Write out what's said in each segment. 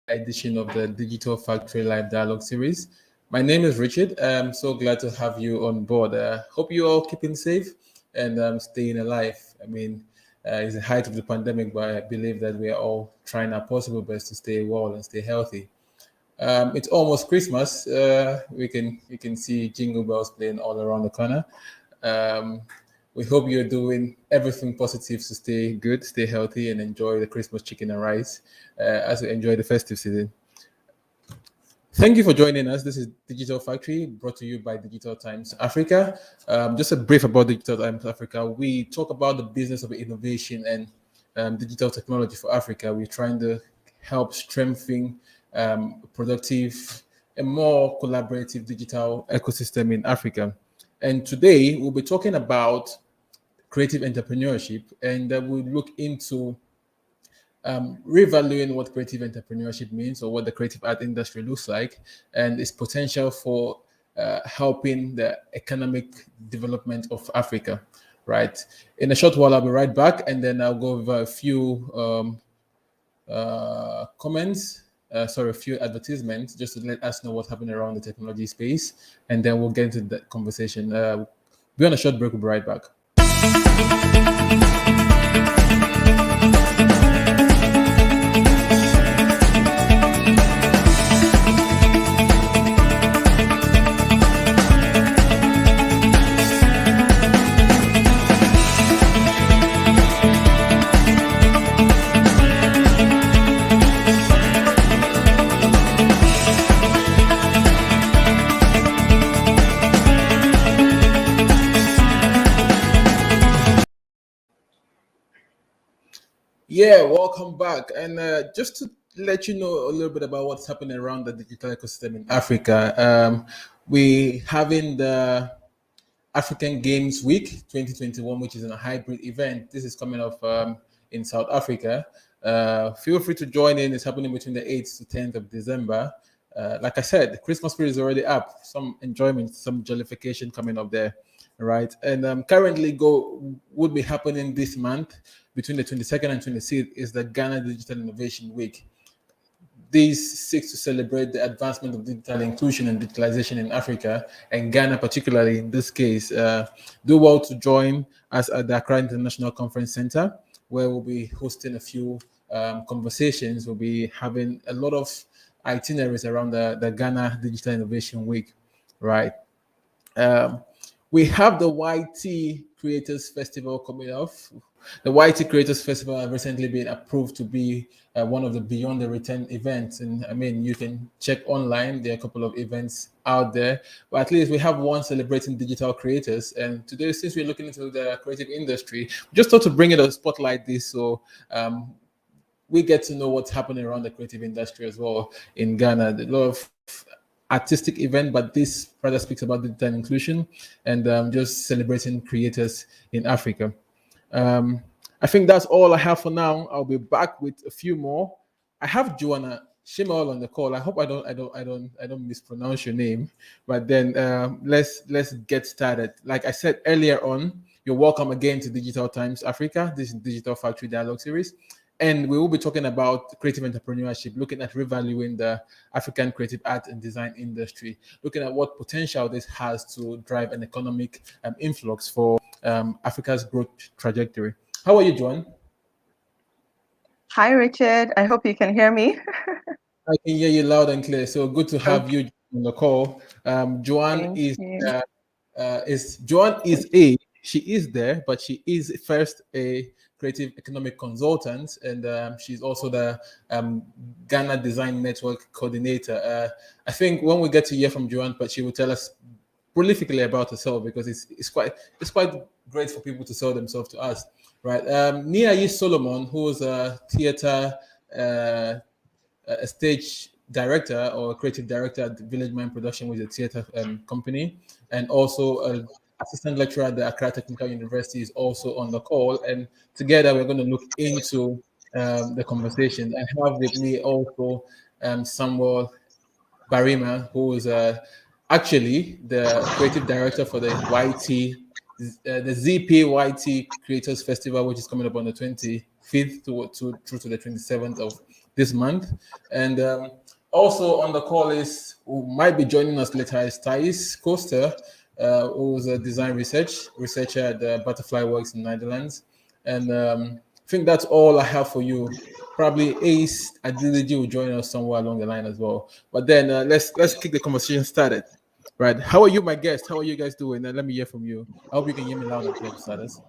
edition of the Digital Factory Live Dialogue series. My name is Richard. I'm so glad to have you on board. Hope you're all keeping safe and staying alive. I mean, it's the height of the pandemic, but I believe that we are all trying our possible best to stay well and stay healthy. It's almost Christmas. We can see jingle bells playing all around the corner. Um, we hope you're doing everything positive to stay good, stay healthy, and enjoy the Christmas chicken and rice as we enjoy the festive season. Thank you for joining us. This is Digital Factory, brought to you by Digital Times Africa. Just a brief about Digital Times Africa. We talk about the business of innovation and digital technology for Africa. We're trying to help strengthen productive and more collaborative digital ecosystem in Africa. And today we'll be talking about creative entrepreneurship, and we'll look into revaluing what creative entrepreneurship means or what the creative art industry looks like and its potential for helping the economic development of Africa, right? In a short while, I'll be right back, and then I'll go over a few comments, a few advertisements, just to let us know what's happening around the technology space, and then we'll get into that conversation. Be on a short break, we'll be right back. Yeah, welcome back. And just to let you know a little bit about what's happening around the digital ecosystem in Africa, we having the African Games Week 2021, which is a hybrid event. This is coming off in South Africa. Feel free to join in. It's happening between the 8th to 10th of December. Like I said, the Christmas spirit is already up. Some enjoyment, some jollification coming up there, right? And currently, would be happening this month between the 22nd and 26th is the Ghana Digital Innovation Week. These seeks to celebrate the advancement of digital inclusion and digitalization in Africa, and Ghana, particularly in this case. Do well to join us at the Accra International Conference Center, where we'll be hosting a few conversations. We'll be having a lot of itineraries around the Ghana Digital Innovation Week, right? We have the YT Creators Festival coming off. The YT Creators Festival has recently been approved to be one of the Beyond the Return events. And I mean, you can check online. There are a couple of events out there, but at least we have one celebrating digital creators. And today, since we're looking into the creative industry, we just thought to bring it a spotlight this so we get to know what's happening around the creative industry as well in Ghana. A lot of artistic event, but this rather speaks about digital inclusion and just celebrating creators in Africa. I think that's all I have for now. I'll be back with a few more. I have Joanna Shimal on the call. I hope I don't mispronounce your name. But then let's get started. Like I said earlier on, you're welcome again to Digital Times Africa. This is Digital Factory Dialogue Series. And we will be talking about creative entrepreneurship, looking at revaluing the African creative art and design industry, looking at what potential this has to drive an economic influx for Africa's growth trajectory. How are you, Joan? Hi, Richard. I hope you can hear me. I can hear you loud and clear. So good to have you on the call. Joan she is there, but she is first a creative economic consultant, and she's also the Ghana Design Network coordinator. I think when we get to hear from Joan, but she will tell us prolifically about herself because it's quite great for people to sell themselves to us, right? Nia Solomon, who is a theater, a stage director or a creative director at Village Mind Production, which is a theater company, and also an assistant lecturer at the Accra Technical University, is also on the call. And together we're going to look into the conversation. I have with me also Samuel Barima, who is actually the creative director for the the ZPYT Creators Festival, which is coming up on the 25th through to the 27th of this month. And also on the call is who might be joining us later is Thais Costa, who's a design researcher at Butterfly Works in the Netherlands. And I think that's all I have for you. Probably Ace Adiliji will join us somewhere along the line as well. But then let's kick the conversation started. Right. How are you, my guest? How are you guys doing? Let me hear from you. I hope you can hear me loud and clear for starters.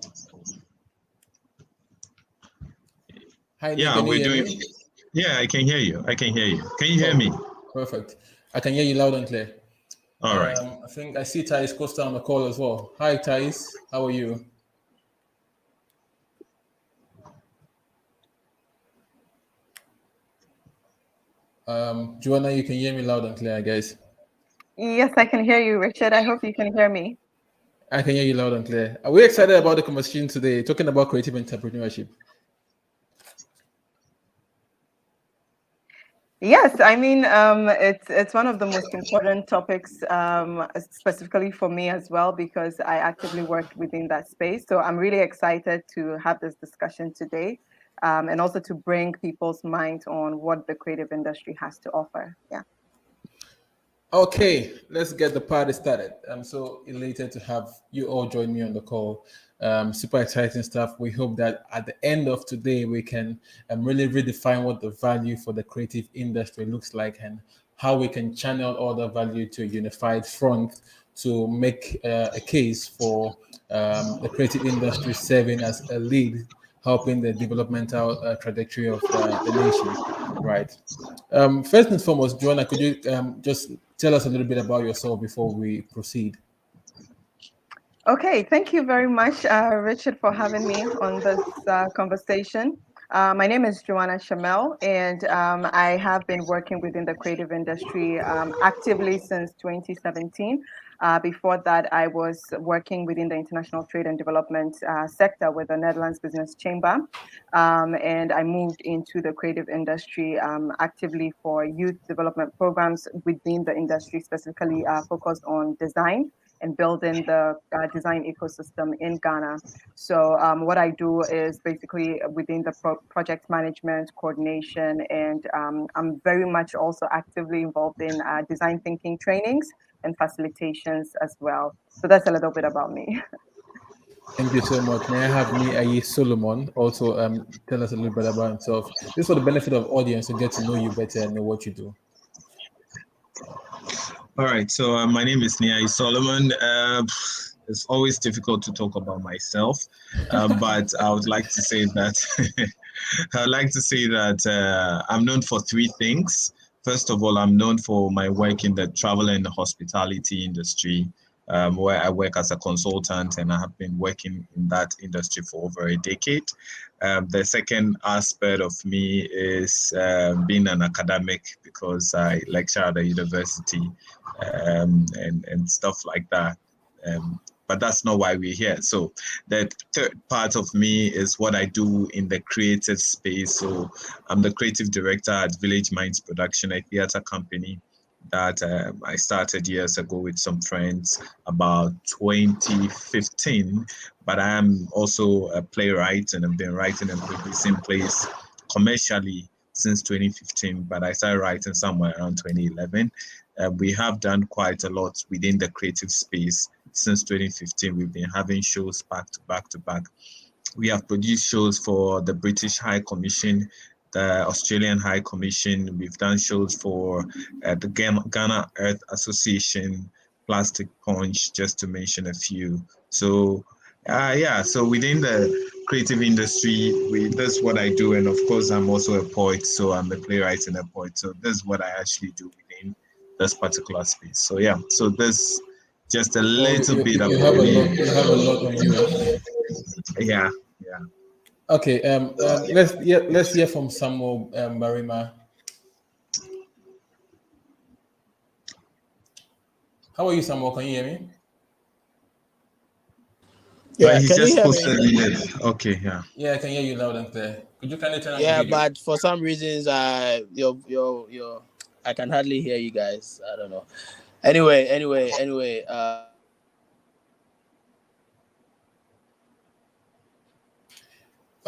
Hi, Nick. Yeah, Can you we're hear doing. me? Yeah, I can hear you. I can hear you. Can you hear Oh, me? perfect. I can hear you loud and clear. All right. I think I see Thais Costa on the call as well. Hi, Thais. How are you? Joanna, you can hear me loud and clear, I guess. Yes, I can hear you, Richard. I hope you can hear me. I can hear you loud and clear. Are we excited about the conversation today, talking about creative entrepreneurship? Yes, I mean, it's one of the most important topics, specifically for me as well, because I actively work within that space. So I'm really excited to have this discussion today, and also to bring people's mind on what the creative industry has to offer. Yeah. Okay, let's get the party started. I'm so elated to have you all join me on the call. Super exciting stuff. We hope that at the end of today, we can really redefine what the value for the creative industry looks like and how we can channel all the value to a unified front to make a case for the creative industry serving as a lead, helping the developmental trajectory of the nation. Right. First and foremost, Joanna, could you just tell us a little bit about yourself before we proceed? Okay, thank you very much, Richard, for having me on this conversation. My name is Joanna Chamel, and I have been working within the creative industry actively since 2017. Before that, I was working within the international trade and development sector with the Netherlands Business Chamber. And I moved into the creative industry actively for youth development programs within the industry, specifically focused on design and building the design ecosystem in Ghana. So what I do is basically within the project management, coordination, and I'm very much also actively involved in design thinking trainings and facilitations as well. So that's a little bit about me. Thank you so much. May I have me, Aye Solomon, also tell us a little bit about himself. This is for the benefit of audience to get to know you better and know what you do. All right. So my name is Nia Solomon. It's always difficult to talk about myself, but I would like to say that I'm known for three things. First of all, I'm known for my work in the travel and hospitality industry, where I work as a consultant, and I have been working in that industry for over a decade. The second aspect of me is being an academic because I lecture at a university and stuff like that. But that's not why we're here. So the third part of me is what I do in the creative space. So I'm the creative director at Village Minds Production, a theater company that I started years ago with some friends about 2015. But I am also a playwright and I've been writing and producing plays commercially since 2015, but I started writing somewhere around 2011. We have done quite a lot within the creative space since 2015. We've been having shows back to back to back. We have produced shows for the British High Commission, the Australian High Commission. We've done shows for the Ghana Earth Association, Plastic Punch, just to mention a few. So so within the creative industry, that's what I do. And of course, I'm also a poet, so I'm a playwright and a poet. So that's what I actually do within this particular space. So yeah, so this just a Oh, little bit you about have a me. lot. You have a lot on you. Yeah, yeah. Okay. Let's hear from Samuel Barima. How are you, Samuel? Can you hear me? But Yeah, he's can you just hear me? posted in it. Okay, yeah. Yeah, I can hear you loud and clear. Could you kindly turn on your Yeah, video? but for some reasons, your I can hardly hear you guys. I don't know. Anyway.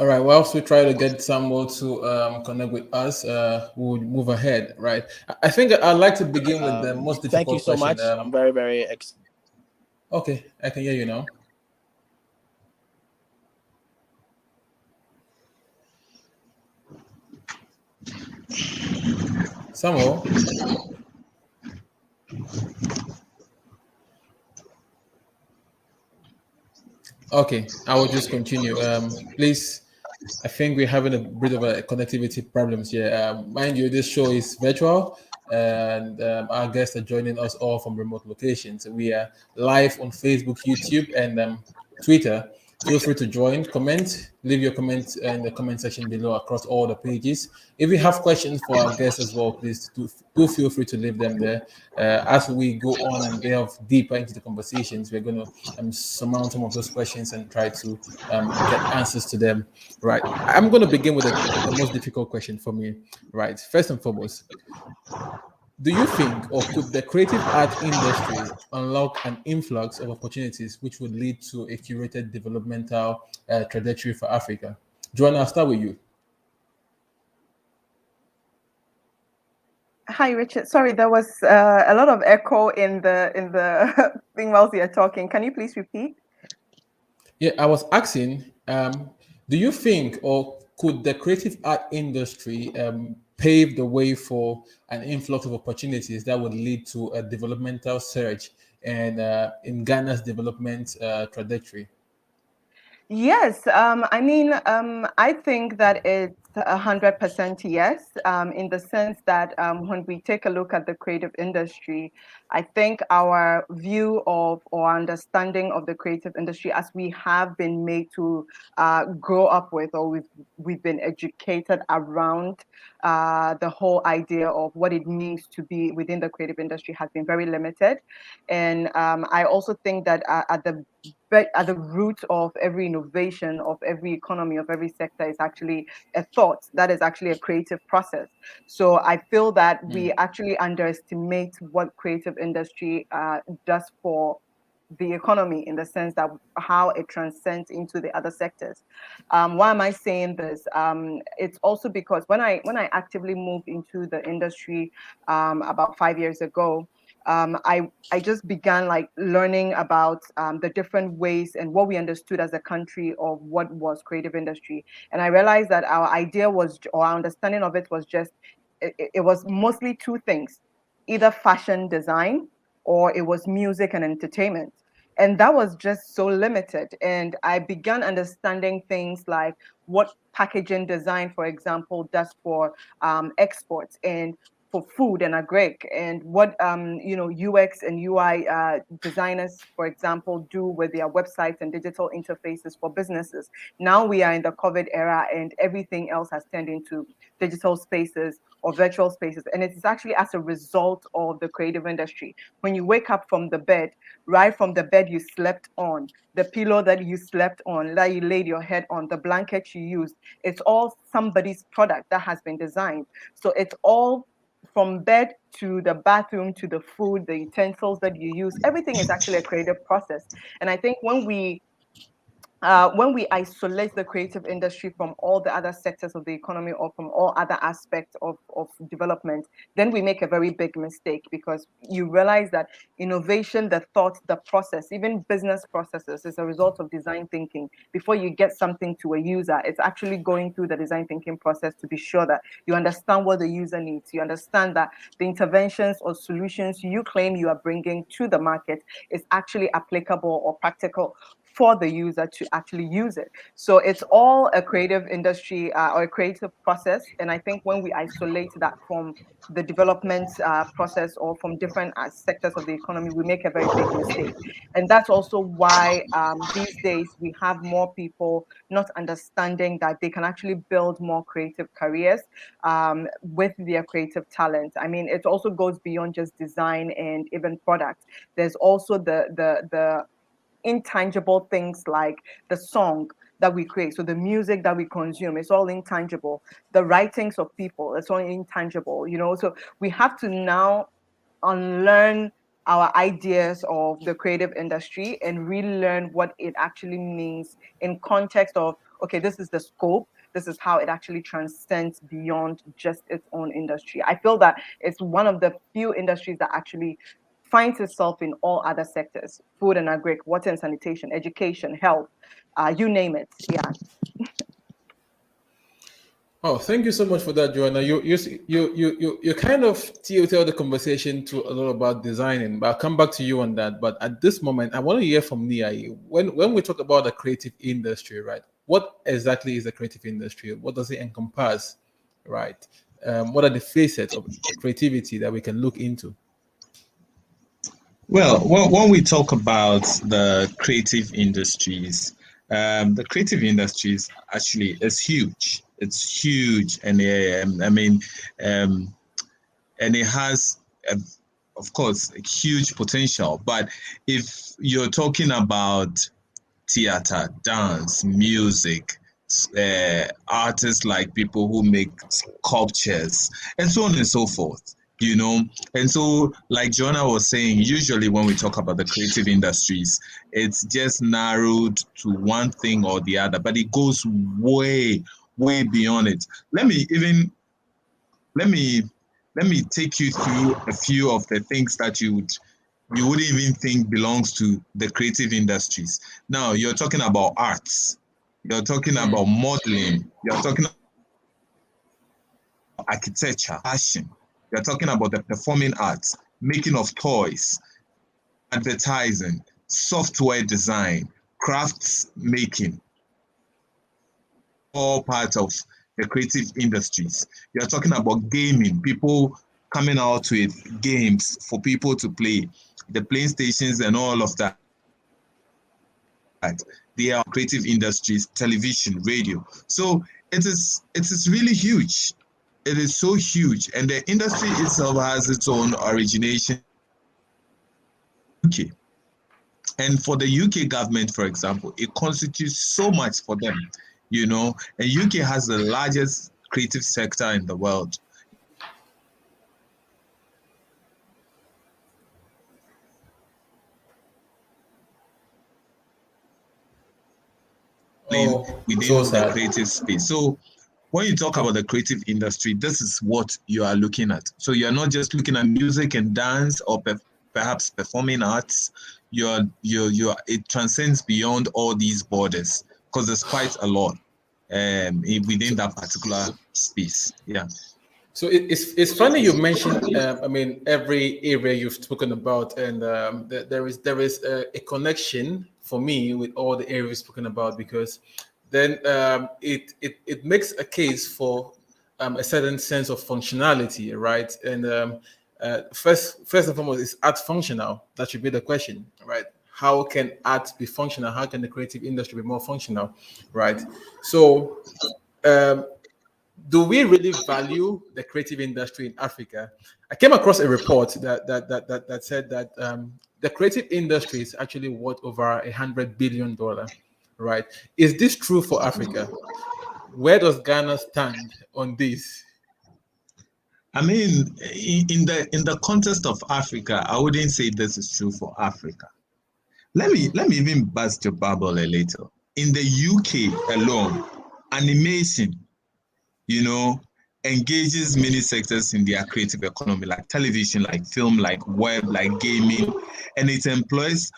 All right. Whilst we try to get Samuel to connect with us, we'll move ahead. Right. I think I'd like to begin with the most Thank you difficult so question. much. I'm very, very Okay, I can hear you now. Samuel. Okay, I will just continue. Please, I think we're having a bit of a connectivity problems here. Mind you, this show is virtual, and our guests are joining us all from remote locations. We are live on Facebook, YouTube, and Twitter. Feel free to join, comment, leave your comment in the comment section below across all the pages. If you have questions for our guests as well, please do feel free to leave them there. As we go on and delve deeper into the conversations, we're going to surmount some of those questions and try to get answers to them. Right. I'm going to begin with the most difficult question for me. Right. First and foremost, do you think, or could the creative art industry unlock an influx of opportunities which would lead to a curated developmental trajectory for Africa? Joanna, I'll start with you. Hi, Richard. Sorry, there was a lot of echo in the thing whilst you're talking. Can you please repeat? Yeah, I was asking, do you think, or could the creative art industry pave the way for an influx of opportunities that would lead to a developmental surge and in Ghana's development trajectory? Yes, I think that it's 100% yes, in the sense that when we take a look at the creative industry, I think our view of or understanding of the creative industry, as we have been made to grow up with, or we've been educated around the whole idea of what it means to be within the creative industry, has been very limited. And I also think that at the root of every innovation, of every economy, of every sector is actually a thought that is actually a creative process. So I feel that we actually underestimate what creative industry does for the economy, in the sense that how it transcends into the other sectors. Why am I saying this? It's also because when I actively moved into the industry about 5 years ago, I just began like learning about the different ways and what we understood as a country of what was creative industry. And I realized that our idea was, or our understanding of it was just, it was mostly two things: either fashion design, or it was music and entertainment. And that was just so limited. And I began understanding things like what packaging design, for example, does for exports, and for food and agri, and what UX and UI designers, for example, do with their websites and digital interfaces for businesses. Now we are in the COVID era, and everything else has turned into digital spaces or virtual spaces, and it is actually as a result of the creative industry. When you wake up from the bed, right from the bed you slept on, the pillow that you slept on, that you laid your head on, the blanket you used, it's all somebody's product that has been designed. So it's all from bed to the bathroom to the food, the utensils that you use, everything is actually a creative process. And I think when we isolate the creative industry from all the other sectors of the economy, or from all other aspects of development, then we make a very big mistake, because you realize that innovation, the thought, the process, even business processes, is a result of design thinking. Before you get something to a user, it's actually going through the design thinking process to be sure that you understand what the user needs. You understand that the interventions or solutions you claim you are bringing to the market is actually applicable or practical for the user to actually use it. So it's all a creative industry, or a creative process. And I think when we isolate that from the development process, or from different sectors of the economy, we make a very big mistake. And that's also why these days we have more people not understanding that they can actually build more creative careers with their creative talent. I mean, it also goes beyond just design and even product. There's also the intangible things like the song that we create. So the music that we consume, it's all intangible. The writings of people, it's all intangible, So we have to now unlearn our ideas of the creative industry and relearn what it actually means in context of, okay, this is the scope, this is how it actually transcends beyond just its own industry. I feel that it's one of the few industries that actually finds itself in all other sectors: food and agri, water and sanitation, education, health, you name it. Yeah. Oh, thank you so much for that, Joanna. You kind of tilted the conversation to a lot about designing, but I'll come back to you on that. But at this moment, I want to hear from Nia. When we talk about the creative industry, right? What exactly is the creative industry? What does it encompass, right? What are the facets of creativity that we can look into? Well, when we talk about the creative industries, the creative industries actually is huge. It's huge, and um, and it has, of course, a huge potential. But if you're talking about theater, dance, music, artists like people who make sculptures, and so on and so forth. You know, and so like Jonah was saying, usually when we talk about the creative industries, it's just narrowed to one thing or the other, but it goes way, way beyond it. Let me even let me let me take you through a few of the things that you wouldn't even think belongs to the creative industries. Now, you're talking about arts, you're talking about modeling, you're talking about architecture, fashion, you're talking about the performing arts, making of toys, advertising, software design, crafts making, all parts of the creative industries. You're talking about gaming, people coming out with games for people to play, the PlayStations and all of that. They are creative industries, television, radio. So it is really huge. It is so huge, and the industry itself has its own origination. UK. And for the UK government, for example, it constitutes so much for them, you know. And UK has the largest creative sector in the world. Oh, so Within the sad. creative space. So when you talk about the creative industry, this is what you are looking at. So you're not just looking at music and dance or perhaps performing arts. It transcends beyond all these borders because there's quite a lot within that particular space. Yeah. So it's funny you mentioned. I mean, every area you've spoken about, and there is a connection for me with all the areas spoken about, because then it makes a case for a certain sense of functionality, right? And first and foremost, is art functional? That should be the question, right? How can art be functional? How can the creative industry be more functional, right? So. Um, do we really value the creative industry in Africa? I came across a report that said that the creative industry is actually worth over $100 billion, right? Is this true for Africa? Where does Ghana stand on this? I mean, in the context of Africa, I wouldn't say this is true for Africa. Let me even bust your bubble a little. In the UK alone, animation, you know, engages many sectors in their creative economy, like television, like film, like web, like gaming, and it employs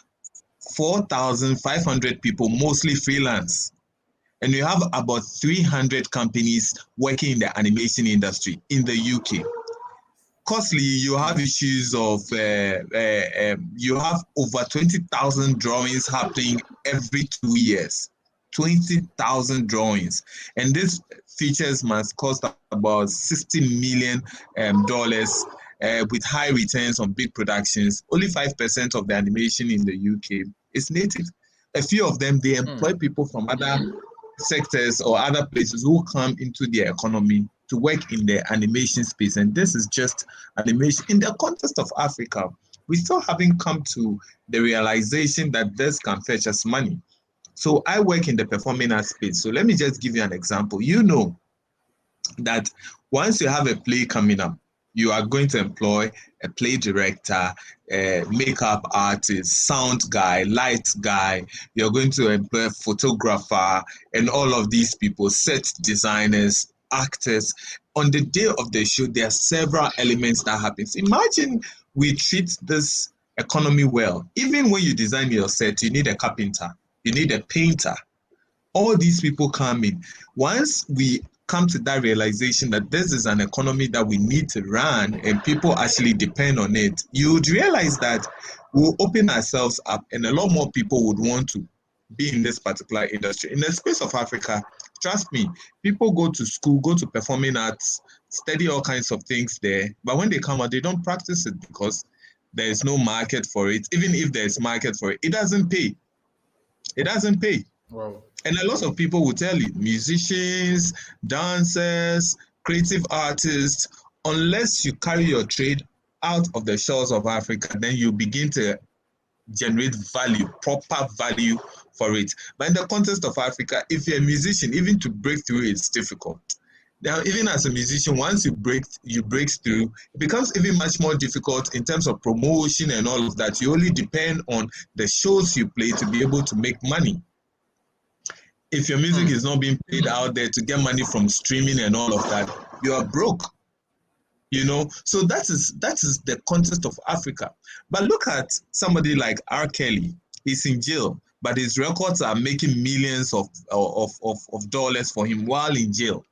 4,500 people, mostly freelance. And you have about 300 companies working in the animation industry in the UK. Costly, you have issues of you have over 20,000 drawings happening every 2 years. 20,000 drawings, and this features must cost about $60 million with high returns on big productions. Only 5% of the animation in the UK is native. A few of them, they employ people from other sectors or other places who come into their economy to work in the animation space. And this is just animation. In the context of Africa, we still haven't come to the realization that this can fetch us money. So I work in the performing arts space. So let me just give you an example. You know that once you have a play coming up, You are going to employ a play director, a makeup artist, sound guy, light guy. You're going to employ a photographer and all of these people, set designers, actors. On the day of the show, there are several elements that happens. Imagine we treat this economy well. Even when you design your set, you need a carpenter, you need a painter. All these people come in. Once we come to that realization that this is an economy that we need to run and people actually depend on it, you would realize that we'll open ourselves up and a lot more people would want to be in this particular industry. In the space of Africa, trust me, people go to school, go to performing arts, study all kinds of things there, but when they come out, they don't practice it because there is no market for it. Even if there's market for it, it doesn't pay. It doesn't pay. Wow. And a lot of people will tell you, musicians, dancers, creative artists, unless you carry your trade out of the shores of Africa, then you begin to generate value, proper value for it. But in the context of Africa, if you're a musician, even to break through, it's difficult. Now, even as a musician, once you break through, it becomes even much more difficult in terms of promotion and all of that. You only depend on the shows you play to be able to make money. If your music is not being played out there to get money from streaming and all of that, you are broke. You know, so that is the context of Africa. But look at somebody like R. Kelly. He's in jail, but his records are making millions of dollars for him while in jail,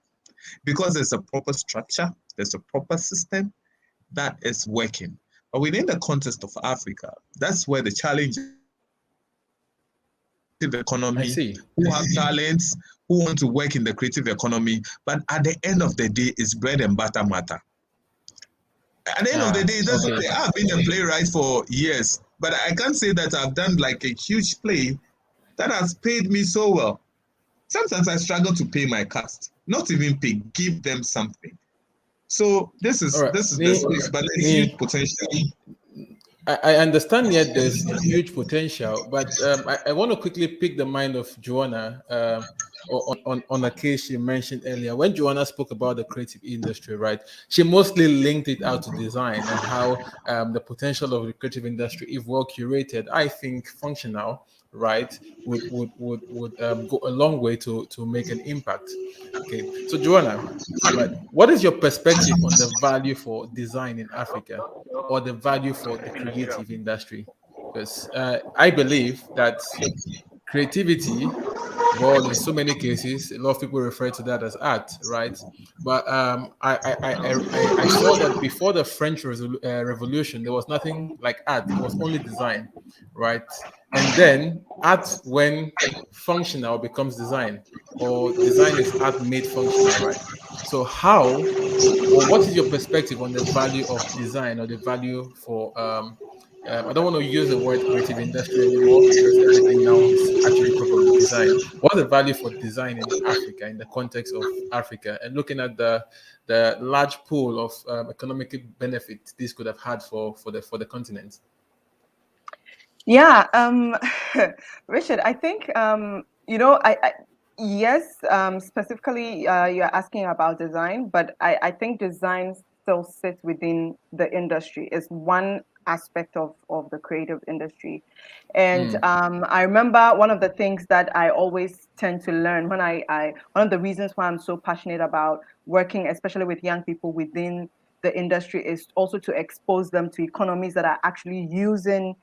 because there's a proper structure, there's a proper system that is working. But within the context of Africa, that's where the challenge is. I Economy, see. who have talents, who want to work in the creative economy, but at the end of the day, it's bread and butter matter. At the end of the day, that's Okay. okay. I've been a playwright for years, but I can't say that I've done like a huge play that has paid me so well. Sometimes I struggle to pay my cast, not even pay, give them something. So this All is right. the space, but there's huge potential. I understand yet there's huge potential, but I want to quickly pick the mind of Joanna on a case she mentioned earlier. When Joanna spoke about the creative industry, right, she mostly linked it out to design and how the potential of the creative industry, if well curated, I think functional, right, would go a long way to make an impact. Okay, so Joanna, right, what is your perspective on the value for design in Africa, or the value for the creative industry? Because I believe that creativity, well, in so many cases, a lot of people refer to that as art, right? But I saw that before the French Revolution, there was nothing like art. It was only design, right? And then art, when functional, becomes design, or design is art made functional, right? So how, or what is your perspective on the value of design, or the value for I don't want to use the word creative industry anymore, because everything now is actually probably design. What's the value for design in Africa, in the context of Africa, and looking at the large pool of economic benefit this could have had for the continent? Yeah, Richard, I think yes, specifically you're asking about design, but I think design still sits within the industry. It's one aspect of the creative industry. And I remember one of the things that I always tend to learn when one of the reasons why I'm so passionate about working, especially with young people within the industry, is also to expose them to economies that are actually using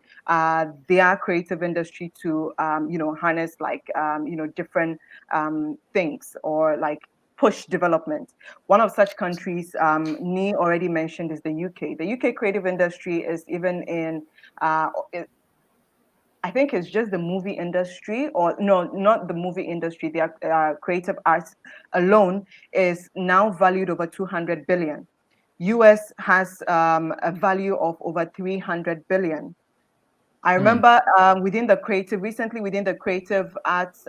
their creative industry to harness like different things, or like push development. One of such countries, Nee already mentioned, is the UK. The UK creative industry is even in I think it's just the movie industry, or no, not the movie industry. Their creative arts alone is now valued over 200 billion. US has a value of over 300 billion. I remember recently within the creative arts,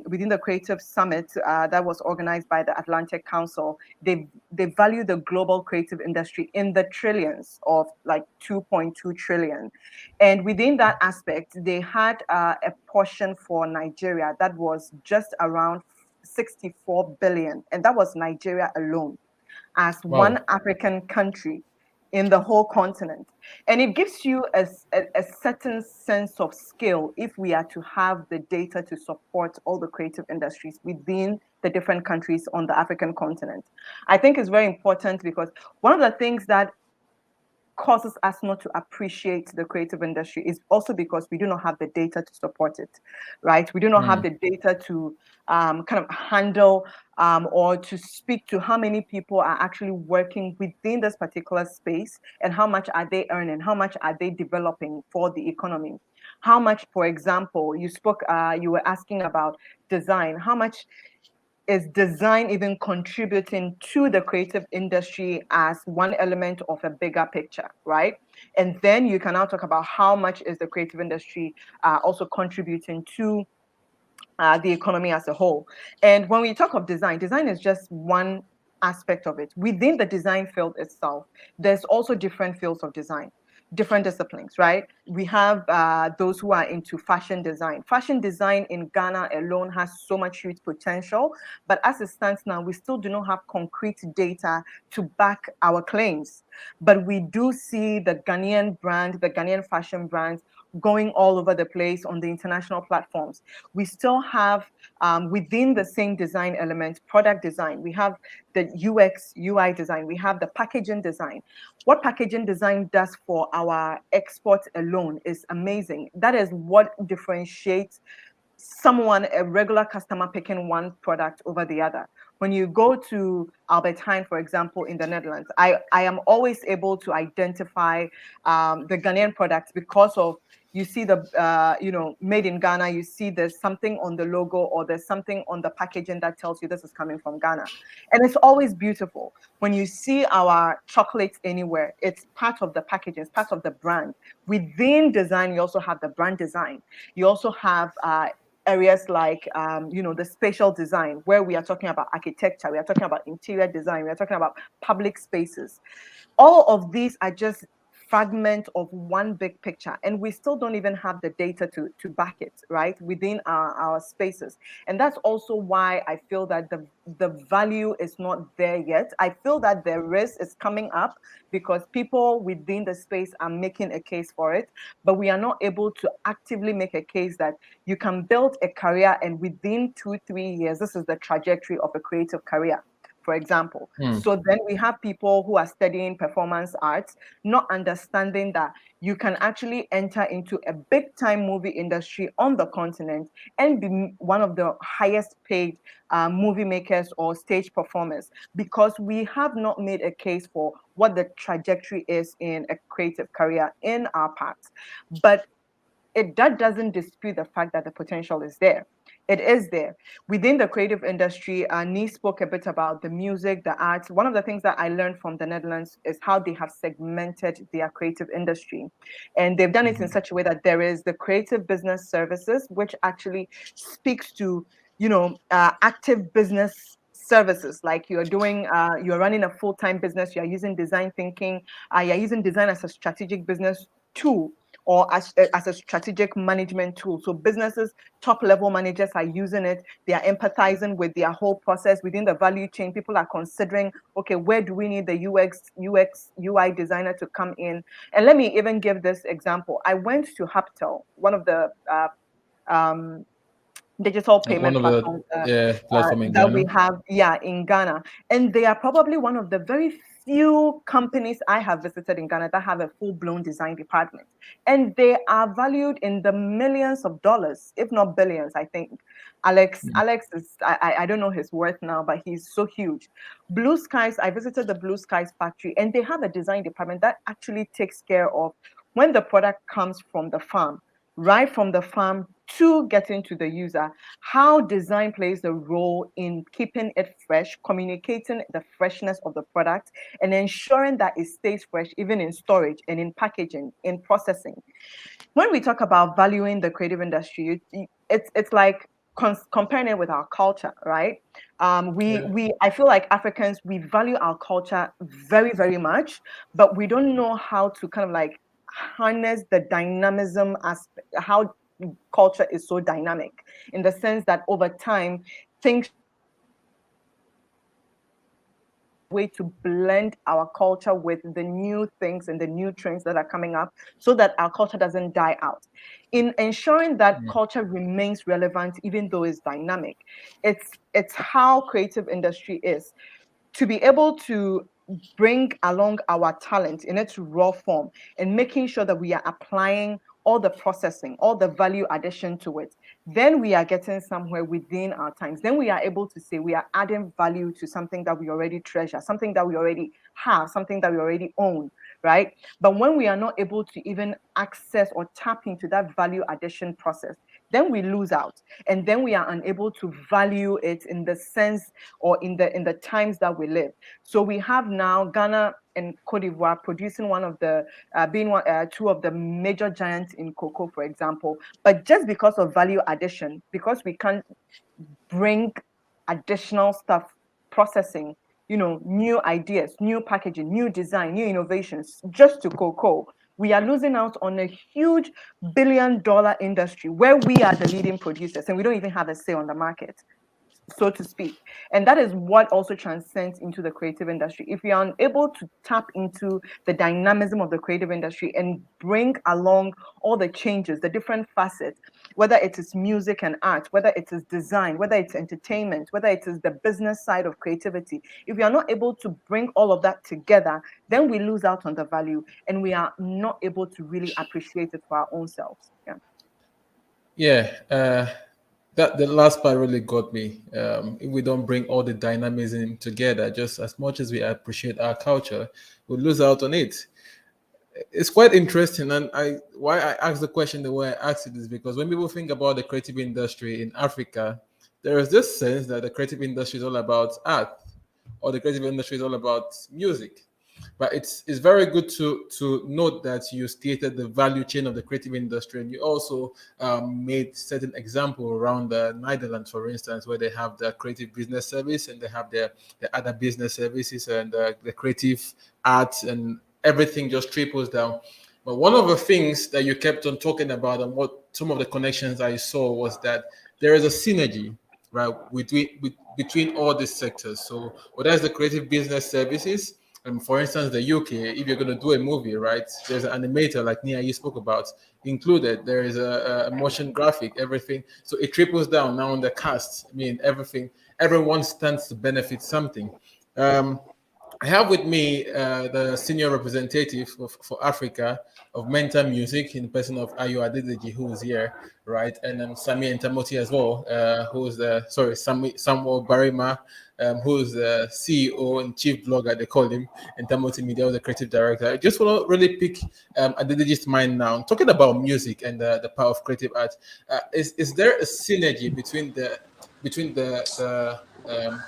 within the creative summit that was organized by the Atlantic Council, they value the global creative industry in the trillions of like 2.2 trillion. And within that aspect, they had a portion for Nigeria that was just around 64 billion. And that was Nigeria alone as one Wow. African country. in the whole continent. And it gives you a certain sense of skill if we are to have the data to support all the creative industries within the different countries on the African continent. I think it's very important because one of the things that causes us not to appreciate the creative industry is also because we do not have the data to support it, right? We do not have the data to kind of handle or to speak to how many people are actually working within this particular space and how much are they earning, how much are they developing for the economy. How much, for example, you were asking about design. How much is design even contributing to the creative industry as one element of a bigger picture, right? And then you can now talk about how much is the creative industry also contributing to the economy as a whole. And when we talk of design, design is just one aspect of it. Within the design field itself, there's also different fields of design, different disciplines, right? We have those who are into fashion design. Fashion design in Ghana alone has so much huge potential, but as it stands now, we still do not have concrete data to back our claims. But we do see the Ghanaian fashion brands going all over the place on the international platforms. We still have within the same design element, product design. We have the UX, UI design. We have the packaging design. What packaging design does for our export alone is amazing. That is what differentiates someone, a regular customer, picking one product over the other. When you go to Albert Heijn, for example, in the Netherlands, I am always able to identify the Ghanaian products because of, you see the made in Ghana, you see there's something on the logo or there's something on the packaging that tells you this is coming from Ghana. And it's always beautiful. When you see our chocolates anywhere, it's part of the packaging, it's part of the brand. Within design, you also have the brand design. You also have areas like the spatial design, where we are talking about architecture, we are talking about interior design, we are talking about public spaces. All of these are just fragment of one big picture, and we still don't even have the data to back it, right, within our spaces. And that's also why I feel that the value is not there yet. I feel that the risk is coming up because people within the space are making a case for it, but we are not able to actively make a case that you can build a career and within 2-3 years, this is the trajectory of a creative career, for example. So then we have people who are studying performance arts, not understanding that you can actually enter into a big time movie industry on the continent and be one of the highest paid movie makers or stage performers, because we have not made a case for what the trajectory is in a creative career in our parts. But that doesn't dispute the fact that the potential is there. It is there. Within the creative industry, Nee spoke a bit about the music, the arts. One of the things that I learned from the Netherlands is how they have segmented their creative industry. And they've done it in such a way that there is the creative business services, which actually speaks to, active business services. Like you're running a full-time business, you're using design thinking, you're using design as a strategic business tool, or as a strategic management tool. So businesses, top level managers are using it. They are empathizing with their whole process within the value chain. People are considering, okay, where do we need the UX, UI designer to come in? And let me even give this example. I went to Haptel, one of the digital One payment of the platforms platform in that we Ghana. have, in Ghana. And they are probably one of the very few companies I have visited in Ghana that have a full-blown design department. And they are valued in the millions of dollars, if not billions, I think. Alex is, I don't know his worth now, but he's so huge. Blue Skies, I visited the Blue Skies factory, and they have a design department that actually takes care of when the product comes from the farm, right from the farm to getting to the user, how design plays a role in keeping it fresh, communicating the freshness of the product, and ensuring that it stays fresh even in storage and in packaging, in processing. When we talk about valuing the creative industry, it's like comparing it with our culture, right? I feel like Africans, we value our culture very, very much, but we don't know how to kind of like harness the dynamism aspect, how culture is so dynamic, in the sense that over time things way to blend our culture with the new things and the new trends that are coming up so that our culture doesn't die out. In ensuring that culture remains relevant, even though it's dynamic, it's how creative industry is to be able to bring along our talent in its raw form and making sure that we are applying all the processing, all the value addition to it. Then we are getting somewhere within our times. Then we are able to say we are adding value to something that we already treasure, something that we already have, something that we already own, right? But when we are not able to even access or tap into that value addition process, then we lose out, and then we are unable to value it in the sense or in the times that we live. So we have now Ghana and Cote d'Ivoire producing one of the two of the major giants in cocoa, for example. But just because of value addition, because we can't bring additional stuff, processing, new ideas, new packaging, new design, new innovations just to cocoa, we are losing out on a huge billion-dollar industry where we are the leading producers and we don't even have a say on the market, so to speak. And that is what also transcends into the creative industry. If we are unable to tap into the dynamism of the creative industry and bring along all the changes, the different facets, whether it is music and art, whether it is design, whether it's entertainment, whether it is the business side of creativity, if we are not able to bring all of that together, then we lose out on the value and we are not able to really appreciate it for our own selves. Yeah. Yeah, that the last part really got me. If we don't bring all the dynamism together, just as much as we appreciate our culture, we lose out on it. It's quite interesting, and why I asked the question the way I asked it is because when people think about the creative industry in Africa, there is this sense that the creative industry is all about art, or the creative industry is all about music. But it's very good to note that you stated the value chain of the creative industry, and you also made certain example around the Netherlands, for instance, where they have the creative business service and they have the other business services and the creative arts, and everything just triples down. But one of the things that you kept on talking about and what some of the connections I saw was that there is a synergy, right, between all these sectors. So whether it's the creative business services, and for instance, the UK, if you're going to do a movie, right, there's an animator like Nia you spoke about included. There is a motion graphic, everything. So it triples down now on the cast. I mean, everything, everyone stands to benefit something. I have with me the senior representative for Africa of Mental Music in the person of Ayo Adedeji, who is here, right? And Sami Entamoti as well, who's Samuel Barima, who's the CEO and chief blogger, they call him, Entamoti Media, the creative director. I just want to really pick Adedeji's mind now. Talking about music and the power of creative art, is there a synergy between the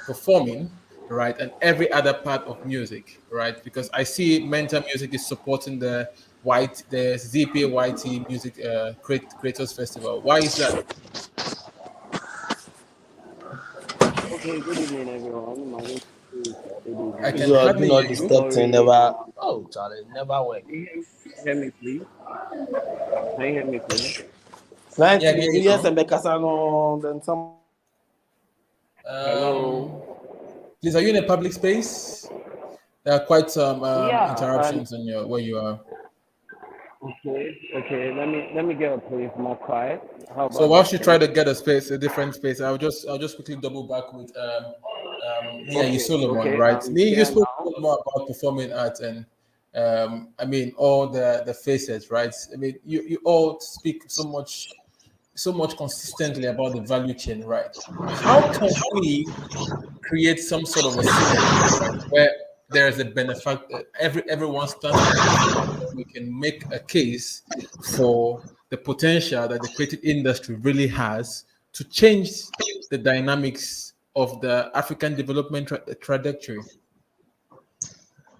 performing, right, and every other part of music, right? Because I see mental music is supporting the ZPYT Music Creators Festival. Why is that? Okay, good evening, everyone. My name is I Adedeji. can Usual do hardly not hear you. disturb thing Sorry, never. Oh, Charlie, never work. can you hear me, please? Can you hear me, please? Yeah, I can hear you Yes, now. and Bekasano, then some. Hello. Please, are you in a public space? There are quite some Yeah. interruptions on your where you are. Okay. Okay. Let me get a place more quiet. How So about whilst that, you try please? to get a different space, I'll just quickly double back with Nia Okay. Solomon, Okay. right? I'm Nia, you here spoke a now. lot more about performing arts and I mean all the facets, right? I mean you all speak so much consistently about the value chain, right? How can we create some sort of a synergy, right, where there is a benefit, everyone stands to benefit, and we can make a case for the potential that the creative industry really has to change the dynamics of the African development trajectory.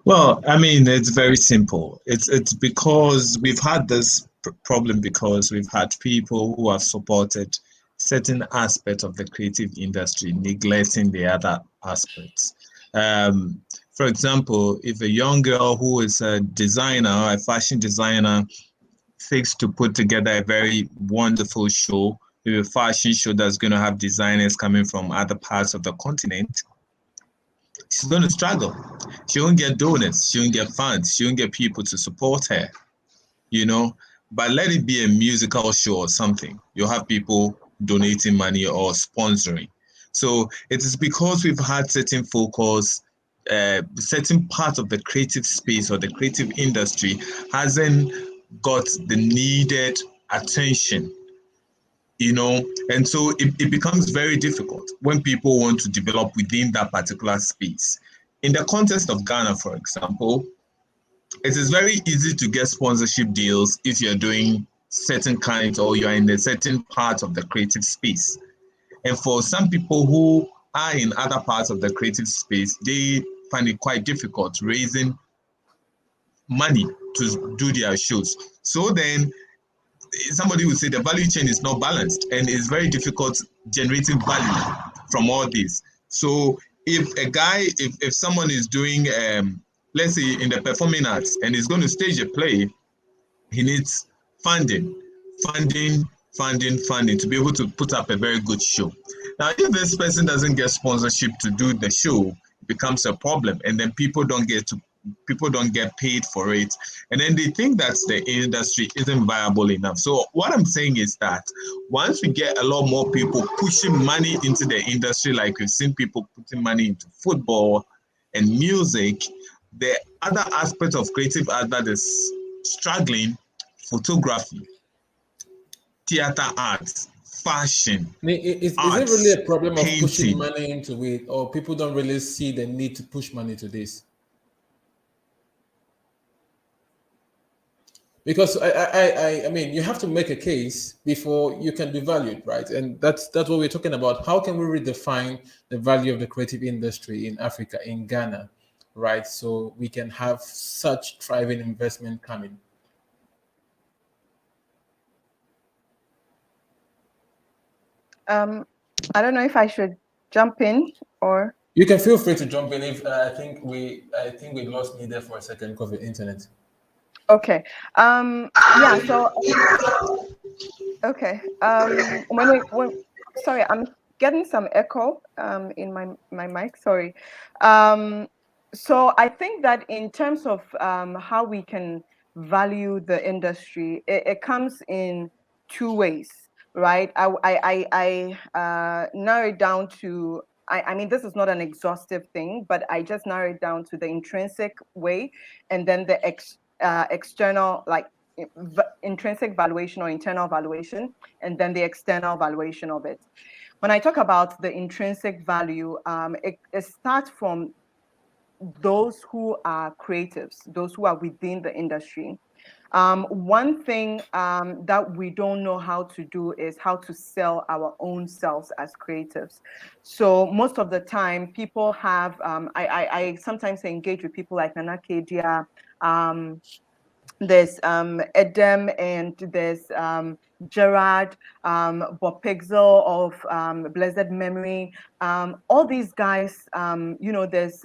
Well, I mean, it's very simple. It's because we've had this problem because we've had people who have supported certain aspects of the creative industry, neglecting the other aspects. Um, for example, if a young girl who is a designer, a fashion designer, seeks to put together a very wonderful show, maybe a fashion show that's going to have designers coming from other parts of the continent, she's going to struggle. She won't get donors, she won't get funds, she won't get people to support her, you know. But let it be a musical show or something. You'll have people donating money or sponsoring. So it is because we've had certain focus, certain part of the creative space or the creative industry hasn't got the needed attention, you know, and so it becomes very difficult when people want to develop within that particular space. In the context of Ghana, for example, it is very easy to get sponsorship deals if you're doing certain kinds or you're in a certain part of the creative space. And for some people who are in other parts of the creative space, they find it quite difficult raising money to do their shows. So then somebody would say the value chain is not balanced and it's very difficult generating value from all this. So if a guy, if someone is doing, let's say in the performing arts and is going to stage a play, he needs funding, funding to be able to put up a very good show. Now, if this person doesn't get sponsorship to do the show, it becomes a problem, and then people don't get paid for it, and then they think that the industry isn't viable enough. So what I'm saying is that once we get a lot more people pushing money into the industry, like we've seen people putting money into football and music, the other aspect of creative art that is struggling, photography, theater arts, fashion, Is it really arts, a problem of pushing painting. money into it, or people don't really see the need to push money to this? Because I mean, you have to make a case before you can be valued, right? And that's what we're talking about. How can we redefine the value of the creative industry in Africa, in Ghana, right? So we can have such thriving investment coming. I don't know if I should jump in or. You can feel free to jump in if I think we lost me there for a second because of the internet. Okay. Yeah. So. Okay. Sorry, I'm getting some echo. In my mic. Sorry. So I think that in terms of how we can value the industry, it comes in two ways, right? I narrow it down to. I mean, this is not an exhaustive thing, but I just narrow it down to the intrinsic way, and then the external, like intrinsic valuation or internal valuation, and then the external valuation of it. When I talk about the intrinsic value, it starts from those who are creatives, those who are within the industry. One thing that we don't know how to do is how to sell our own selves as creatives. So most of the time, people have, I sometimes engage with people like Nana Kedia, there's Edem, and there's Gerard, Bob Pixel of Blessed Memory. All these guys, there's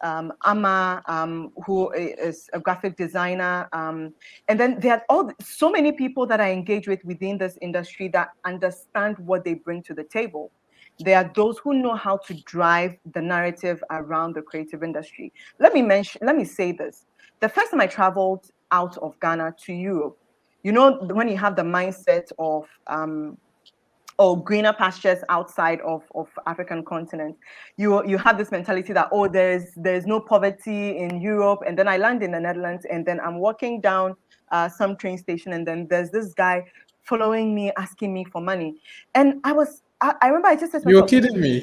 Amma, who is a graphic designer. And then there are so many people that I engage with within this industry that understand what they bring to the table. There are those who know how to drive the narrative around the creative industry. Let me say this. The first time I traveled out of Ghana to Europe, when you have the mindset of greener pastures outside of African continent, you have this mentality that there's no poverty in Europe. And then I land in the Netherlands, and then I'm walking down some train station, and then there's this guy following me, asking me for money. And I remember I just said to You're myself, kidding me.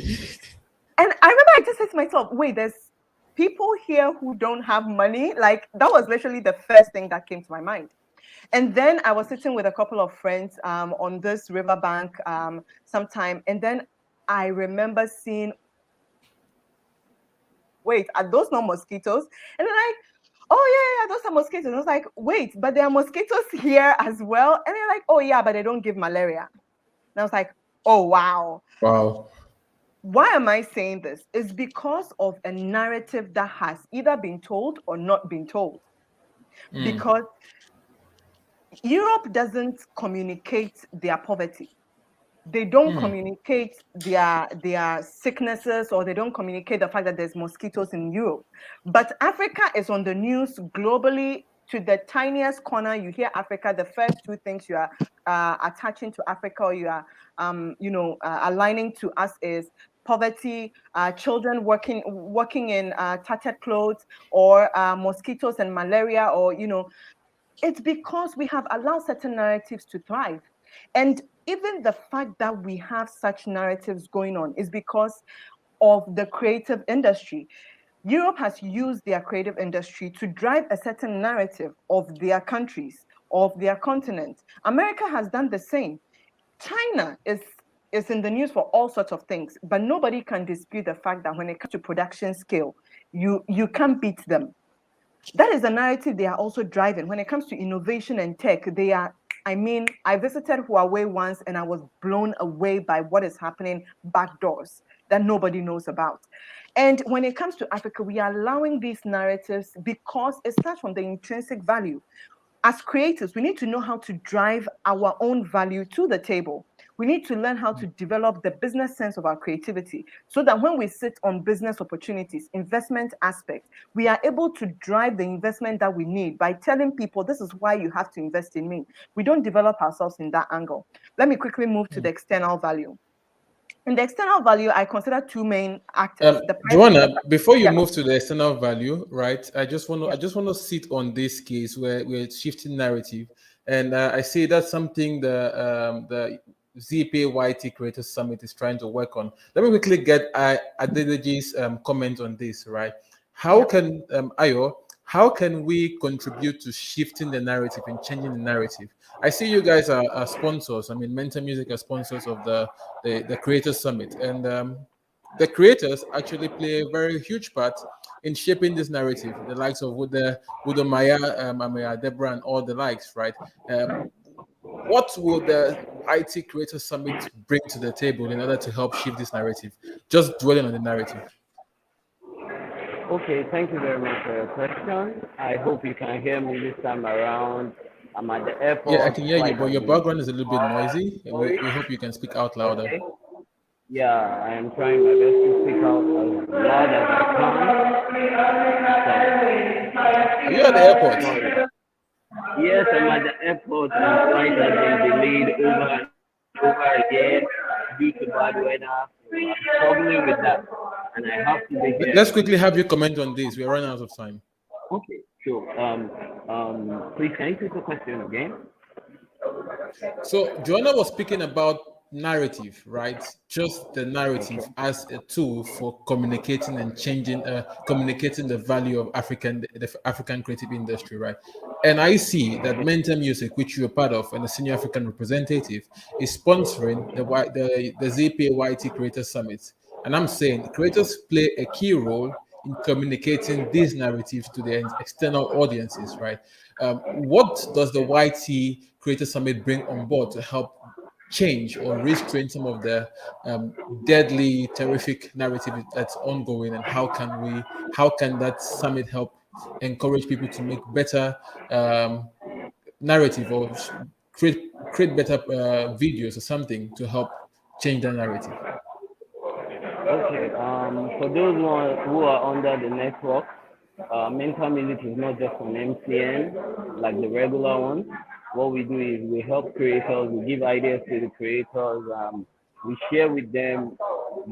and I remember I just said to myself, wait, there's people here who don't have money. Like, that was literally the first thing that came to my mind. And then I was sitting with a couple of friends on this riverbank sometime. And then I remember seeing, wait, are those not mosquitoes? And then oh, yeah, those are mosquitoes. And I was like, wait, but there are mosquitoes here as well. And they're like, oh, yeah, but they don't give malaria. And I was like, oh, wow. Wow. Why am I saying this? It's because of a narrative that has either been told or not been told. Because Europe doesn't communicate their poverty. They don't communicate their sicknesses, or they don't communicate the fact that there's mosquitoes in Europe. But Africa is on the news globally to the tiniest corner. You hear Africa, the first two things you are attaching to Africa, or you are aligning to us is poverty, children working in tattered clothes, or mosquitoes and malaria, or it's because we have allowed certain narratives to thrive. And even the fact that we have such narratives going on is because of the creative industry. Europe has used their creative industry to drive a certain narrative of their countries, of their continent. America has done the same. China is in the news for all sorts of things, but nobody can dispute the fact that when it comes to production scale, you can't beat them. That is the narrative they are also driving. When it comes to innovation and tech, they are, I mean, I visited Huawei once and I was blown away by what is happening back doors that nobody knows about. And when it comes to Africa, we are allowing these narratives because it starts from the intrinsic value. As creators, we need to know how to drive our own value to the table. We need to learn how to develop the business sense of our creativity so that when we sit on business opportunities, investment aspects, we are able to drive the investment that we need by telling people, this is why you have to invest in me. We don't develop ourselves in that angle. Let me quickly move to the external value. In the external value, I consider two main actors. Joanna, before you Yeah, move to the external value, right? I yeah, just want to sit on this case where we're shifting narrative, and I say that's something the ZPAYT Creators Summit is trying to work on. Let me quickly get Adedeji's comment on this, right? How yeah. can Ayo? How can we contribute to shifting the narrative and changing the narrative? I see you guys are sponsors. I mean, Mentor Music are sponsors of the Creators Summit, and the creators actually play a very huge part in shaping this narrative. The likes of Wudo Maya, Amaya, Deborah, and all the likes, right? What will the YT Creators Summit bring to the table in order to help shift this narrative? Just dwelling on the narrative. Okay, thank you very much for your question. I hope you can hear me this time around. I'm at the Yeah, I airport. can hear you, Flight but has your been background is a little bit noisy. We hope you can speak out louder. okay. Yeah, I am trying my best to speak out as loud as Are you at the I airport? can. Sorry. Yes, I'm at the airport and flight has been delayed over and over again due to bad weather. So I'm struggling with that, and I have to be here. Let's quickly have you comment on this. We're running out of time. Okay, sure. Please can you take the question again? So Joanna was speaking about narrative, right? Just the Okay. narrative as a tool for communicating and changing, communicating the value of the African creative industry, right? And I see that Mentor Music, which you're part of, and the senior African representative, is sponsoring the ZPAYT Creator Summit. And I'm saying creators play a key role in communicating these narratives to their external audiences, right? What does the YT Creator Summit bring on board to help change or restrain some of the deadly, terrific narrative that's ongoing, and how can that summit help encourage people to make better narrative, or create better videos or something to help change that narrative? Okay. For those who are under the network, mental music is not just an MCN like the regular one. What we do is we help creators, we give ideas to the creators, we share with them.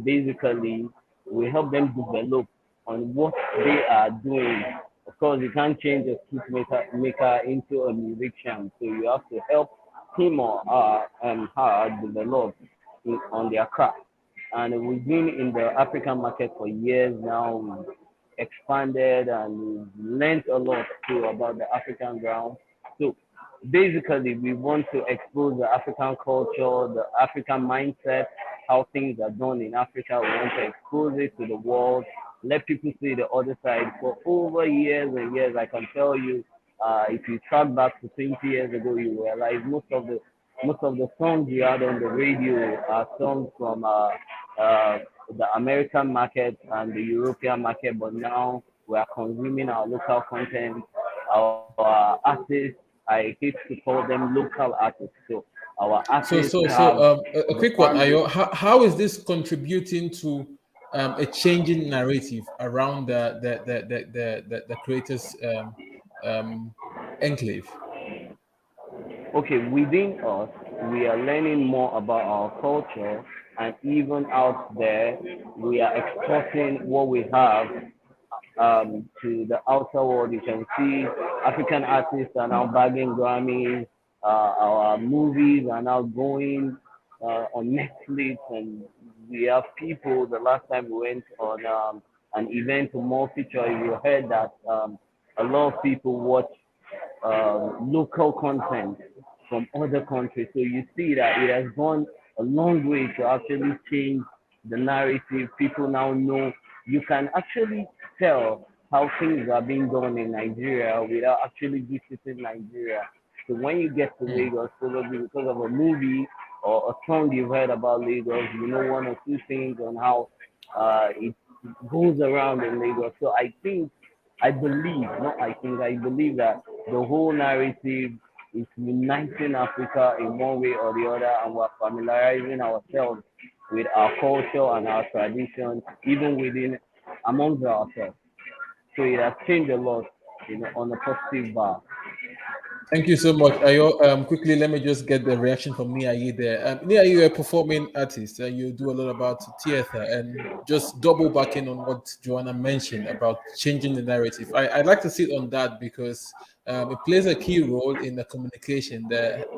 Basically, we help them develop on what they are doing. Of course, you can't change a maker into a musician, so you have to help him or her develop on their craft. And we've been in the African market for years now. We've expanded and we've learned a lot too about the African ground. So basically, we want to expose the African culture, the African mindset, how things are done in Africa. We want to expose it to the world, let people see the other side. For over years and years, I can tell you, if you track back to 20 years ago, you realize most of the songs you had on the radio are songs from the American market and the European market, but now we are consuming our local content, our artists. I hate to call them local artists. So Our artists have A the quick one, fan base. Ayo. How is this contributing to a changing narrative around the creators enclave? Okay, within us, we are learning more about our culture, and even out there, we are exporting what we have to the outer world. You can see African artists are now bagging Grammys. Our movies are now going on Netflix, and we have people. The last time we went on an event to multi choice, you heard that a lot of people watch local content from other countries. So you see that it has gone a long way to actually change the narrative. People now know you can actually tell how things are being done in Nigeria without actually visiting Nigeria. So when you get to Lagos, probably because of a movie or a song you've heard about Lagos, you know one or two things on how it goes around in Lagos. So I believe, not I think, I believe that the whole narrative is uniting Africa in one way or the other, and we're familiarizing ourselves with our culture and our traditions, even within amongst ourselves. So it has changed a lot, on a positive bar. Thank you so much, Ayo. Quickly, let me just get the reaction from Niayi there. Niayi, you're a performing artist and you do a lot about theater, and just double backing on what Joanna mentioned about changing the narrative. I'd like to sit on that because it plays a key role in the communication,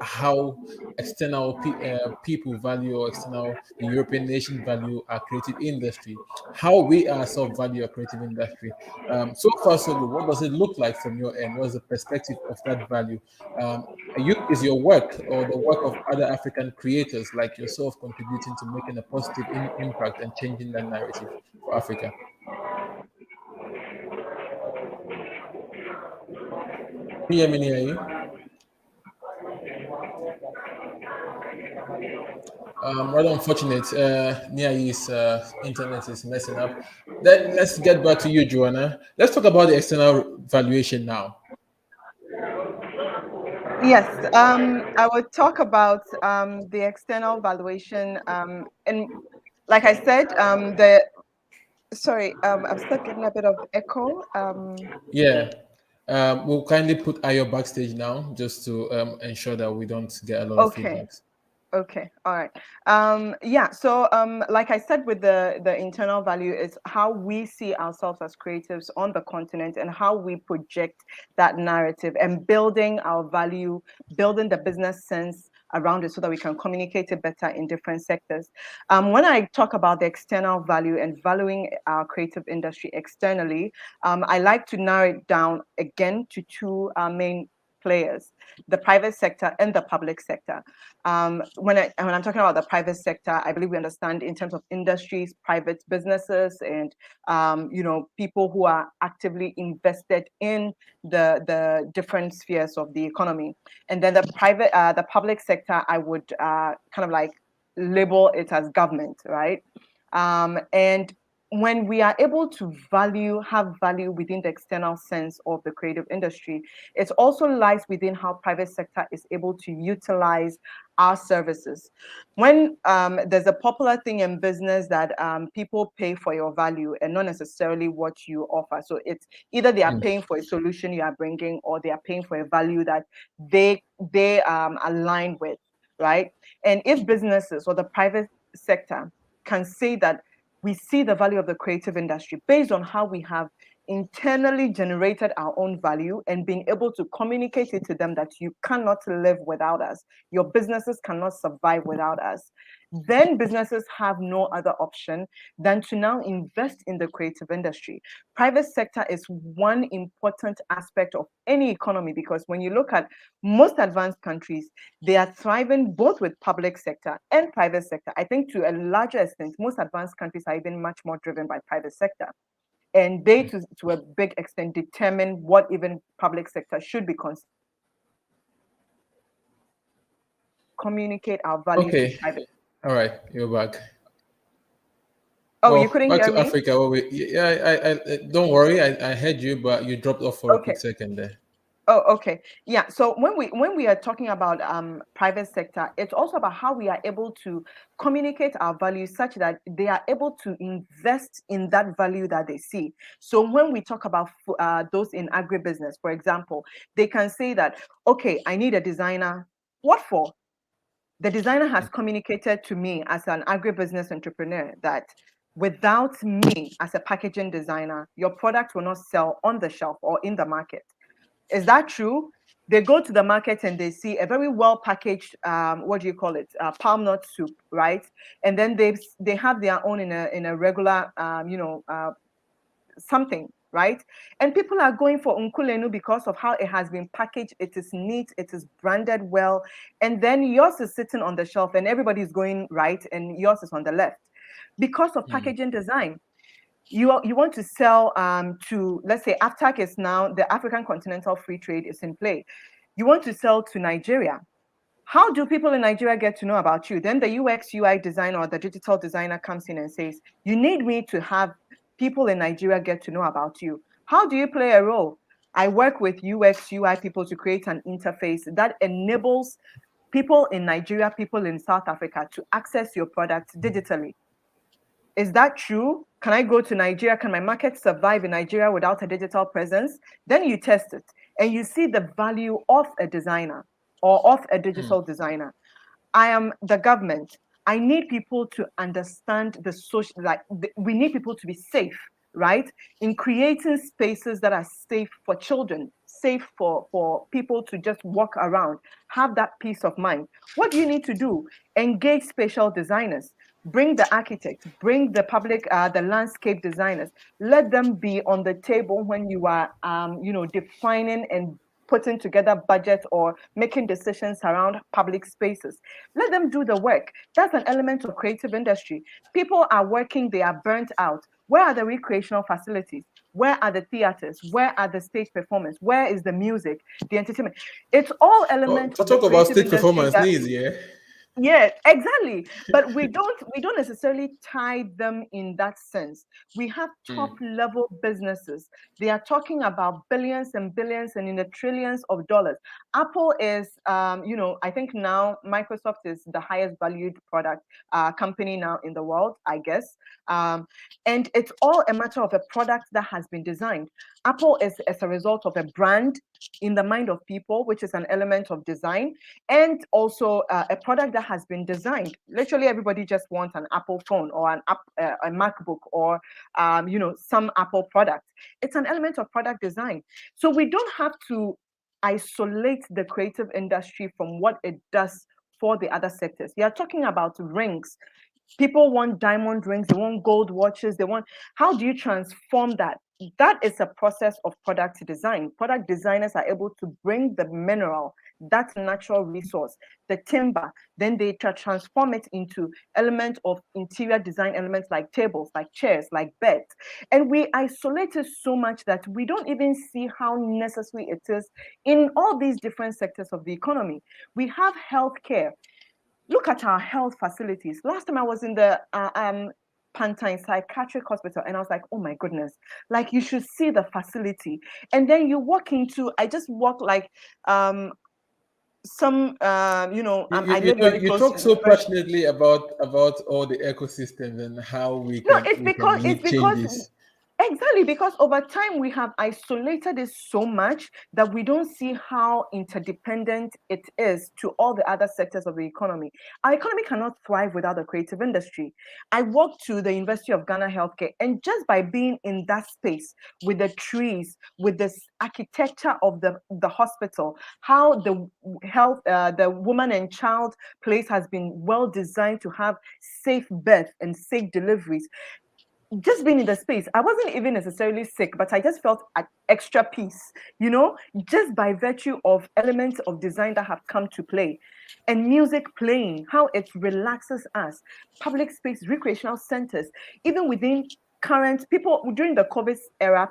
how external people value, or external the European nation value our creative industry, how we ourselves value our creative industry. So far, so good. What does it look like from your end? What's the perspective of that value? Um, is your work or the work of other African creators like yourself contributing to making a positive impact and changing that narrative for Africa? Can you hear me, Niayi? Rather unfortunate. Niayi's internet is messing up. Then let's get back to you, Joanna. Let's talk about the external valuation now. Yes, I would talk about the external valuation, and like I said, the sorry, I'm still getting a bit of echo. Yeah. We'll kindly put Ayo backstage now just to ensure that we don't get a lot of Okay. feedbacks. Okay, all right. Yeah, so like I said, with the internal value is how we see ourselves as creatives on the continent and how we project that narrative and building our value, building the business sense around it so that we can communicate it better in different sectors. When I talk about the external value and valuing our creative industry externally, I like to narrow it down again to two main players, the private sector and the public sector. When I'm talking about the private sector, I believe we understand in terms of industries, private businesses, and people who are actively invested in the different spheres of the economy. And then the public sector, I would kind of like label it as government, right? And when we are able to have value within the external sense of the creative industry, it also lies within how private sector is able to utilize our services. When there's a popular thing in business that people pay for your value and not necessarily what you offer. So it's either they are paying for a solution you are bringing, or they are paying for a value that they align with, right? And if businesses or the private sector can say that we see the value of the creative industry based on how we have internally generated our own value and being able to communicate it to them that you cannot live without us, your businesses cannot survive without us, then businesses have no other option than to now invest in the creative industry. Private sector is one important aspect of any economy, because when you look at most advanced countries, they are thriving both with public sector and private sector. I think to a larger extent, most advanced countries are even much more driven by private sector. And they, to a big extent, determine what even public sector should be considered. Communicate our value to Okay. private. All right. You're back. Oh, you Well, couldn't back hear to me? Africa. Yeah, don't worry. I heard you, but you dropped off for a Okay. quick second there. Oh, okay. Yeah. So when we are talking about private sector, it's also about how we are able to communicate our values such that they are able to invest in that value that they see. So when we talk about those in agribusiness, for example, they can say that, okay, I need a designer. What for? The designer has communicated to me as an agribusiness entrepreneur that without me as a packaging designer, your product will not sell on the shelf or in the market. Is that true? They go to the market and they see a very well packaged, what do you call it, palm nut soup, right? And then they have their own in a regular, something, right? And people are going for unkulenu because of how it has been packaged. It is neat, it is branded well, and then yours is sitting on the shelf, and everybody's going right, and yours is on the left because of packaging design. You want to sell to, let's say, AFTAC is now, the African Continental Free Trade is in play. You want to sell to Nigeria. How do people in Nigeria get to know about you? Then the UX UI designer or the digital designer comes in and says, you need me to have people in Nigeria get to know about you. How do you play a role? I work with UX UI people to create an interface that enables people in Nigeria, people in South Africa to access your product digitally. Is that true? Can I go to Nigeria? Can my market survive in Nigeria without a digital presence? Then you test it and you see the value of a designer or of a digital designer. I am the government. I need people to understand the social, we need people to be safe, right? In creating spaces that are safe for children, safe for people to just walk around, have that peace of mind. What do you need to do? Engage spatial designers. Bring the architects, bring the public, the landscape designers. Let them be on the table when you are, defining and putting together budgets or making decisions around public spaces. Let them do the work. That's an element of creative industry. People are working, they are burnt out. Where are the recreational facilities? Where are the theaters? Where are the stage performance? Where is the music, the entertainment? It's all Oh, elements to of the talk about creative stage industry performance that, needs, yeah. yeah, exactly. But we don't necessarily tie them in that sense. We have top level businesses. They are talking about billions and billions and in the trillions of dollars. Apple is, I think now Microsoft is the highest valued product company now in the world, I guess. And it's all a matter of a product that has been designed. Apple is as a result of a brand in the mind of people, which is an element of design, and also a product that has been designed. Literally, everybody just wants an Apple phone or a MacBook or some Apple product. It's an element of product design. So we don't have to isolate the creative industry from what it does for the other sectors. You are talking about rings. People want diamond rings, they want gold watches, how do you transform that? That is a process of product design. Product designers are able to bring the mineral, that natural resource, the timber, then they transform it into elements of interior design elements like tables, like chairs, like beds. And we isolate it so much that we don't even see how necessary it is in all these different sectors of the economy. We have healthcare. Look at our health facilities. Last time I was in the Pantine Psychiatric Hospital, and I was like, oh my goodness, like you should see the facility. And then you walk into, I just walk like You, I you live know, very you close talk to so university. passionately about all the ecosystems and how No, we can it's make because changes. exactly, because over time we have isolated it so much that we don't see how interdependent it is to all the other sectors of the economy. Our economy cannot thrive without the creative industry. I walked to the University of Ghana Healthcare, and just by being in that space with the trees, with this architecture of the hospital, how the the woman and child place has been well designed to have safe birth and safe deliveries. Just being in the space, I wasn't even necessarily sick, but I just felt at extra peace, just by virtue of elements of design that have come to play. And music playing, how it relaxes us. Public space, recreational centers, even within current people during the COVID era,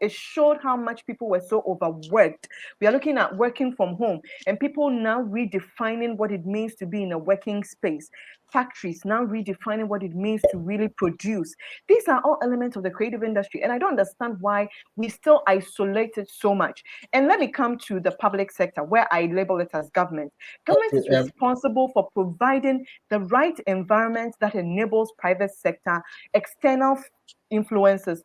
it showed how much people were so overworked. We are looking at working from home and people now redefining what it means to be in a working space. factories now redefining what it means to really produce. These are all elements of the creative industry, and I don't understand why we still isolate it so much. And let me come to the public sector, where I label it as government. Government is Okay, responsible for providing the right environment that enables private sector, external influences,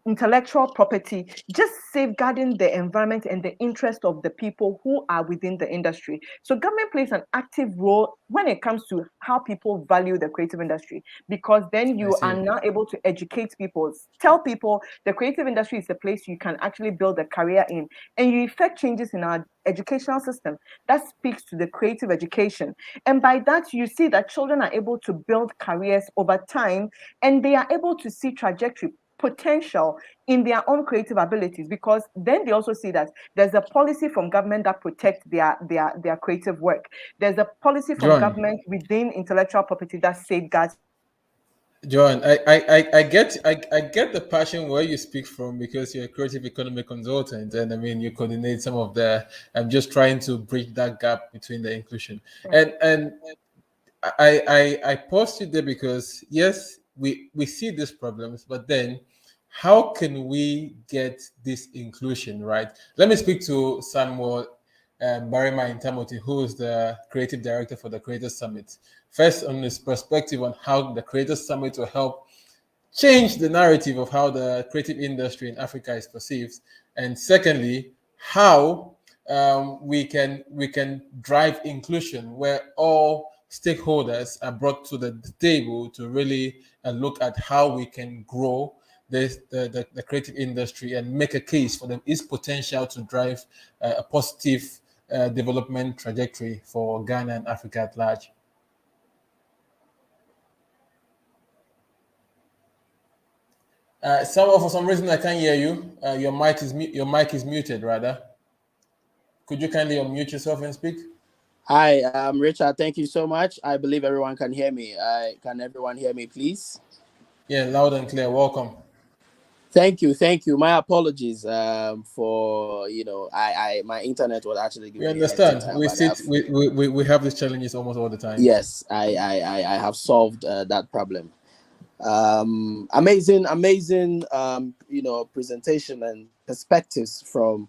intellectual property, just safeguarding the environment and the interest of the people who are within the industry. So government plays an active role when it comes to how people value the creative industry, because then I you are see. now able to educate people, tell people the creative industry is a place you can actually build a career in, and you effect changes in our educational system that speaks to the creative education. And by that, you see that children are able to build careers over time, and they are able to see trajectory, potential in their own creative abilities, because then they also see that there's a policy from government that protects their creative work. There's a policy from John, government within intellectual property that safeguards. John, I get the passion where you speak from because you're a creative economy consultant, and I mean you coordinate some of the. I'm just trying to bridge that gap between the inclusion, and I paused you there because yes, we see these problems, but then how can we get this inclusion right? Let me speak to Samuel Barima Intamoti, who is the creative director for the Creators Summit. First, on his perspective on how the Creators Summit will help change the narrative of how the creative industry in Africa is perceived, and secondly, how we can drive inclusion where all stakeholders are brought to the table to really look at how we can grow the creative industry and make a case for its potential to drive a positive development trajectory for Ghana and Africa at large. Someone, for some reason, I can't hear you. Your mic is muted. Rather, could you kindly unmute yourself and speak? Hi, Richard. Thank you so much. I believe everyone can hear me. Can everyone hear me, please? Yeah, loud and clear. Welcome. Thank you, thank you. My apologies for I my internet was actually We giving me a hectic understand. time, but I've We have these challenges almost all the time. yes, I have solved that problem. Amazing presentation and perspectives from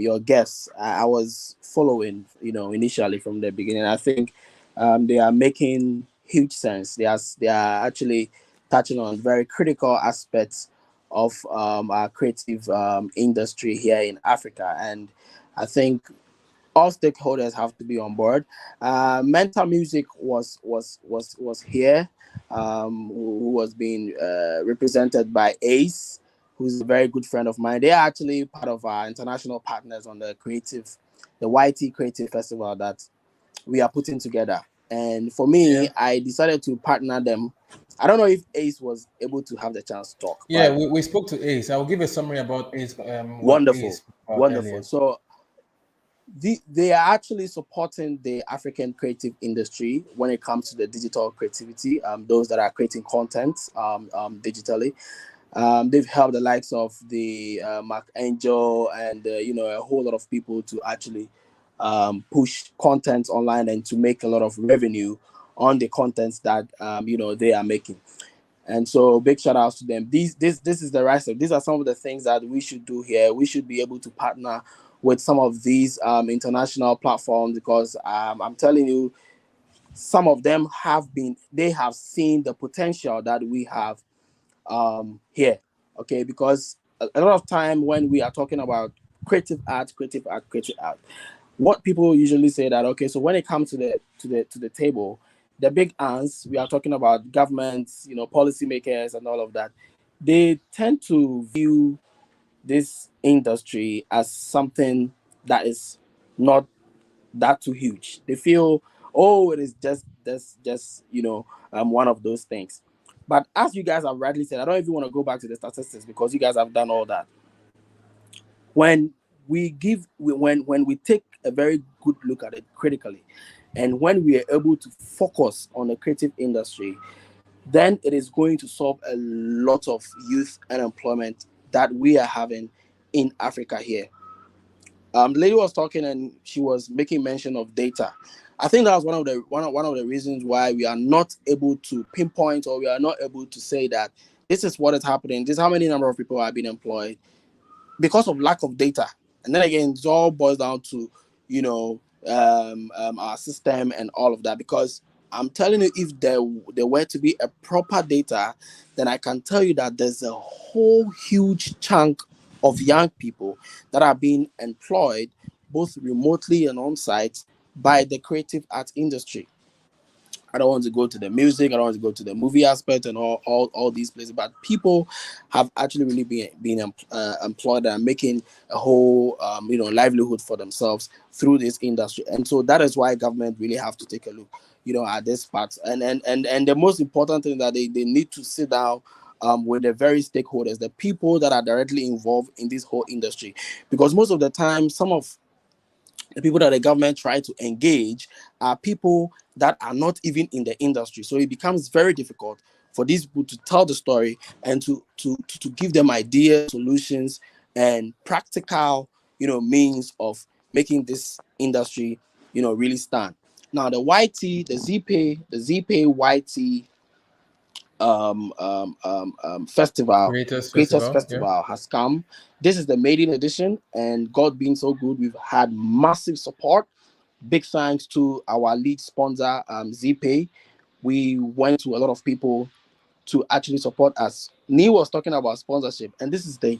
your guests. I was following initially from the beginning. I think they are making huge sense. They are actually touching on very critical aspects of our creative industry here in Africa, and I think all stakeholders have to be on board. Mental Music was here, who was being represented by Ace, who's a very good friend of mine. They are actually part of our international partners on the YT Creative Festival that we are putting together. And for me, Yeah. I decided to partner them. I don't know if Ace was able to have the chance to talk, Yeah, but we spoke to Ace. I will give a summary about Ace, what Ace wonderful, spoke about wonderful. earlier. So they are actually supporting the African creative industry when it comes to the digital creativity. Those that are creating content digitally. They've helped the likes of the Mark Angel and a whole lot of people to actually push content online and to make a lot of revenue on the contents that they are making. And so big shout outs to them. This is the right step. These are some of the things that we should do here. We should be able to partner with some of these international platforms, because I'm telling you, some of them they have seen the potential that we have here. Okay, because a lot of time when we are talking about creative art, what people usually say that, okay, so when it comes to the table, the big ants, we are talking about governments, policymakers and all of that, they tend to view this industry as something that is not that too huge. They feel, oh, it is just one of those things. But as you guys have rightly said, I don't even want to go back to the statistics because you guys have done all that. When we take a very good look at it critically, and when we are able to focus on the creative industry, then it is going to solve a lot of youth unemployment that we are having in Africa here. The lady was talking and she was making mention of data. I think that was one of the reasons why we are not able to pinpoint, or we are not able to say that this is what is happening. This is how many number of people are being employed, because of lack of data. And then again, it all boils down to, our system and all of that. Because I'm telling you, if there were to be a proper data, then I can tell you that there's a whole huge chunk of young people that are being employed both remotely and on site by the creative art industry. I don't want to go to the music. I don't want to go to the movie aspect and all these places. But people have actually really been employed and making a whole livelihood for themselves through this industry. And so that is why government really have to take a look, at this part. And the most important thing that they need to sit down with the very stakeholders, the people that are directly involved in this whole industry, because most of the time, some of the people that the government try to engage are people that are not even in the industry. So it becomes very difficult for these people to tell the story and to give them ideas, solutions, and practical, means of making this industry, really stand. Now the YT, the ZPay YT festival, Creators Creators Festival. Yeah. Festival has come. This is the maiden edition, and God being so good, we've had massive support. Big thanks to our lead sponsor, ZPay. We went to a lot of people to actually support us. Neil was talking about sponsorship, and this is this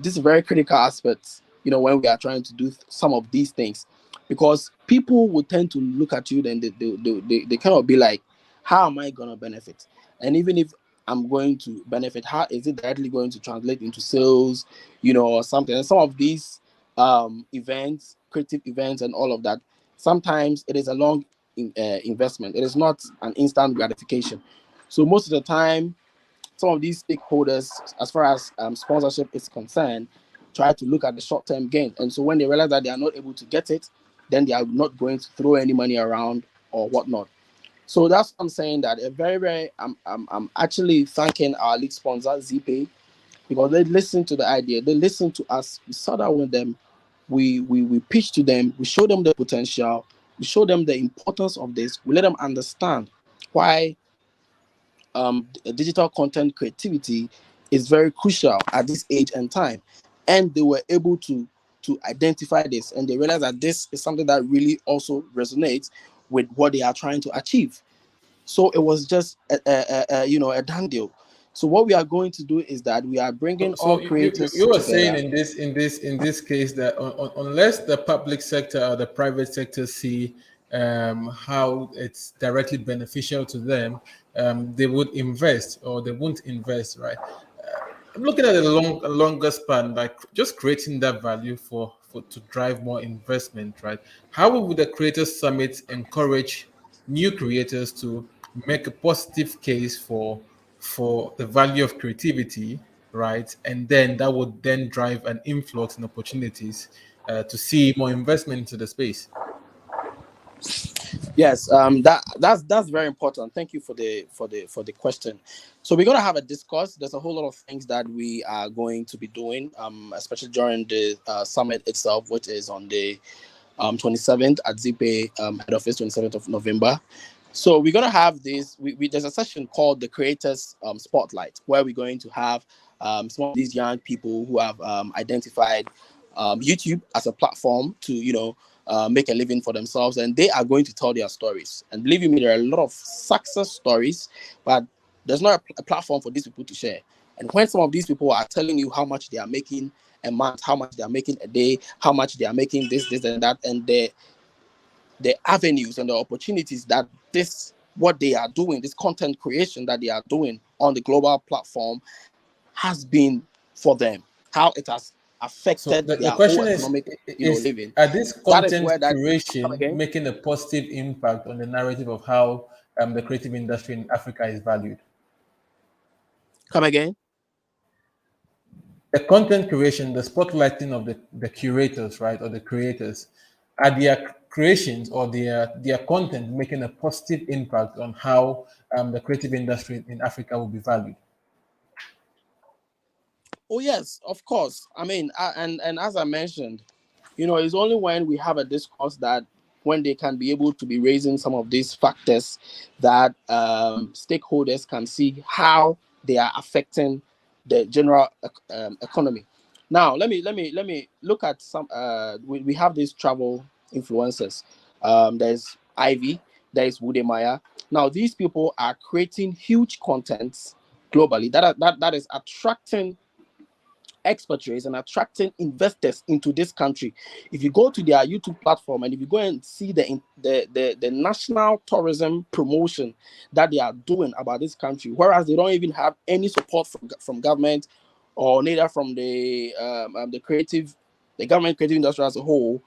is a very critical aspect, when we are trying to do some of these things, because people will tend to look at you, then they cannot be like, how am I gonna benefit? And even if I'm going to benefit, how is it directly going to translate into sales, or something? And some of these events, creative events, and all of that, sometimes it is a long investment. It is not an instant gratification. So most of the time, some of these stakeholders, as far as sponsorship is concerned, try to look at the short-term gain. And so when they realize that they are not able to get it, then they are not going to throw any money around or whatnot. So that's what I'm saying, that a very, very, I'm actually thanking our lead sponsor, ZPay, because they listen to the idea. They listen to us. We sat down with them. We pitch to them. We show them the potential. We show them the importance of this. We let them understand why digital content creativity is very crucial at this age and time. And they were able to identify this, and they realize that this is something that really also resonates with what they are trying to achieve. So it was just a done deal. So what we are going to do is that we are bringing So all you creators you were saying together. in this case that unless the public sector or the private sector see how it's directly beneficial to them, they would invest or they won't invest, right? I'm looking at a longer span, like just creating that value for to drive more investment, right? How would the Creators Summit encourage new creators to make a positive case for the value of creativity, right? And then that would then drive an influx in opportunities to see more investment into the space. Yes, that's very important. Thank you for the question. So we're gonna have a discuss. There's a whole lot of things that we are going to be doing, especially during the summit itself, which is on the 27th at ZPay head office, 27th of November. So we're gonna have this. There's a session called the Creators Spotlight, where we're going to have some of these young people who have identified YouTube as a platform to make a living for themselves, and they are going to tell their stories. And believe you me, there are a lot of success stories, but there's not a platform for these people to share. And when some of these people are telling you how much they are making a month, how much they are making a day, how much they are making this and that, and the avenues and the opportunities that this what they are doing, this content creation that they are doing on the global platform has been for them, how it has So affected the their whole question is, economic, living. are this That is content where that come creation again. making a positive impact on the narrative of how the creative industry in Africa is valued? Come again. The content creation, the spotlighting of the curators, right, or the creators, are their creations or their content making a positive impact on how the creative industry in Africa will be valued? Oh yes, of course. I mean, and as I mentioned, it's only when we have a discourse that when they can be able to be raising some of these factors that stakeholders can see how they are affecting the general economy. Now, let me look at some. We have these travel influencers. There's Ivy, there's Wudemaya. Now, these people are creating huge contents globally that is attracting expatriates and attracting investors into this country. If you go to their YouTube platform and if you go and see the national tourism promotion that they are doing about this country, whereas they don't even have any support from government or neither from the government creative industry as a whole,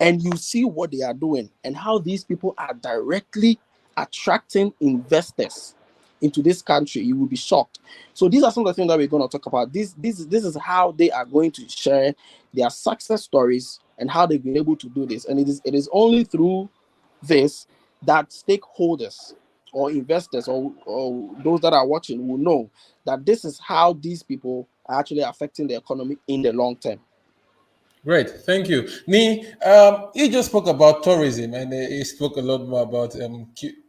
and you see what they are doing and how these people are directly attracting investors into this country, you will be shocked. So these are some of the things that we're going to talk about. This is how they are going to share their success stories and how they've been able to do this. And it is only through this that stakeholders or investors or those that are watching will know that this is how these people are actually affecting the economy in the long term. Great, thank you. Ni, you just spoke about tourism and you spoke a lot more about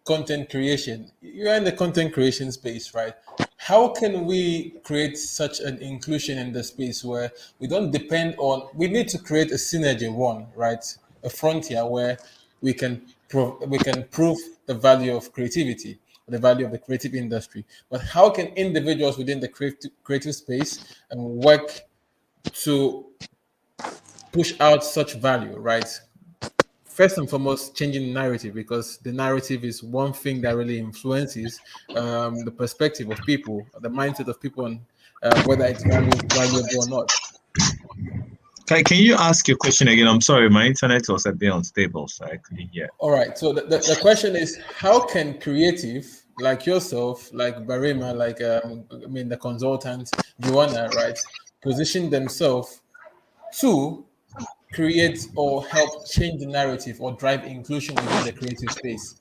content creation. You're in the content creation space, right? How can we create such an inclusion in the space where we don't depend on, we need to create a synergy, one, right? A frontier where we can prove the value of creativity, the value of the creative industry. But how can individuals within the creative space work to push out such value, right? First and foremost, changing the narrative, because the narrative is one thing that really influences the perspective of people, the mindset of people, on whether it's valuable or not. Can you ask your question again? I'm sorry, my internet was a bit unstable, so I couldn't hear. All right. So the question is, how can creative like yourself, like Barima, like the consultant Joanna, right, position themselves to create or help change the narrative or drive inclusion within the creative space?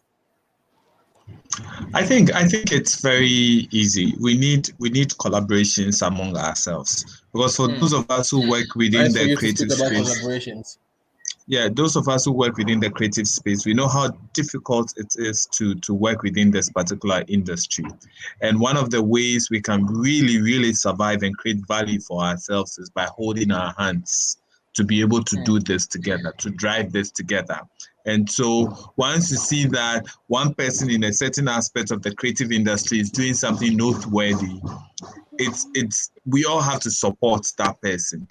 I think it's very easy. We need collaborations among ourselves, because for those of us who work within Nice for the you to speak creative about space, collaborations. yeah, those of us who work within the creative space, we know how difficult it is to work within this particular industry. And one of the ways we can really survive and create value for ourselves is by holding our hands to be able to do this together, to drive this together. And so once you see that one person in a certain aspect of the creative industry is doing something noteworthy, it's we all have to support that person.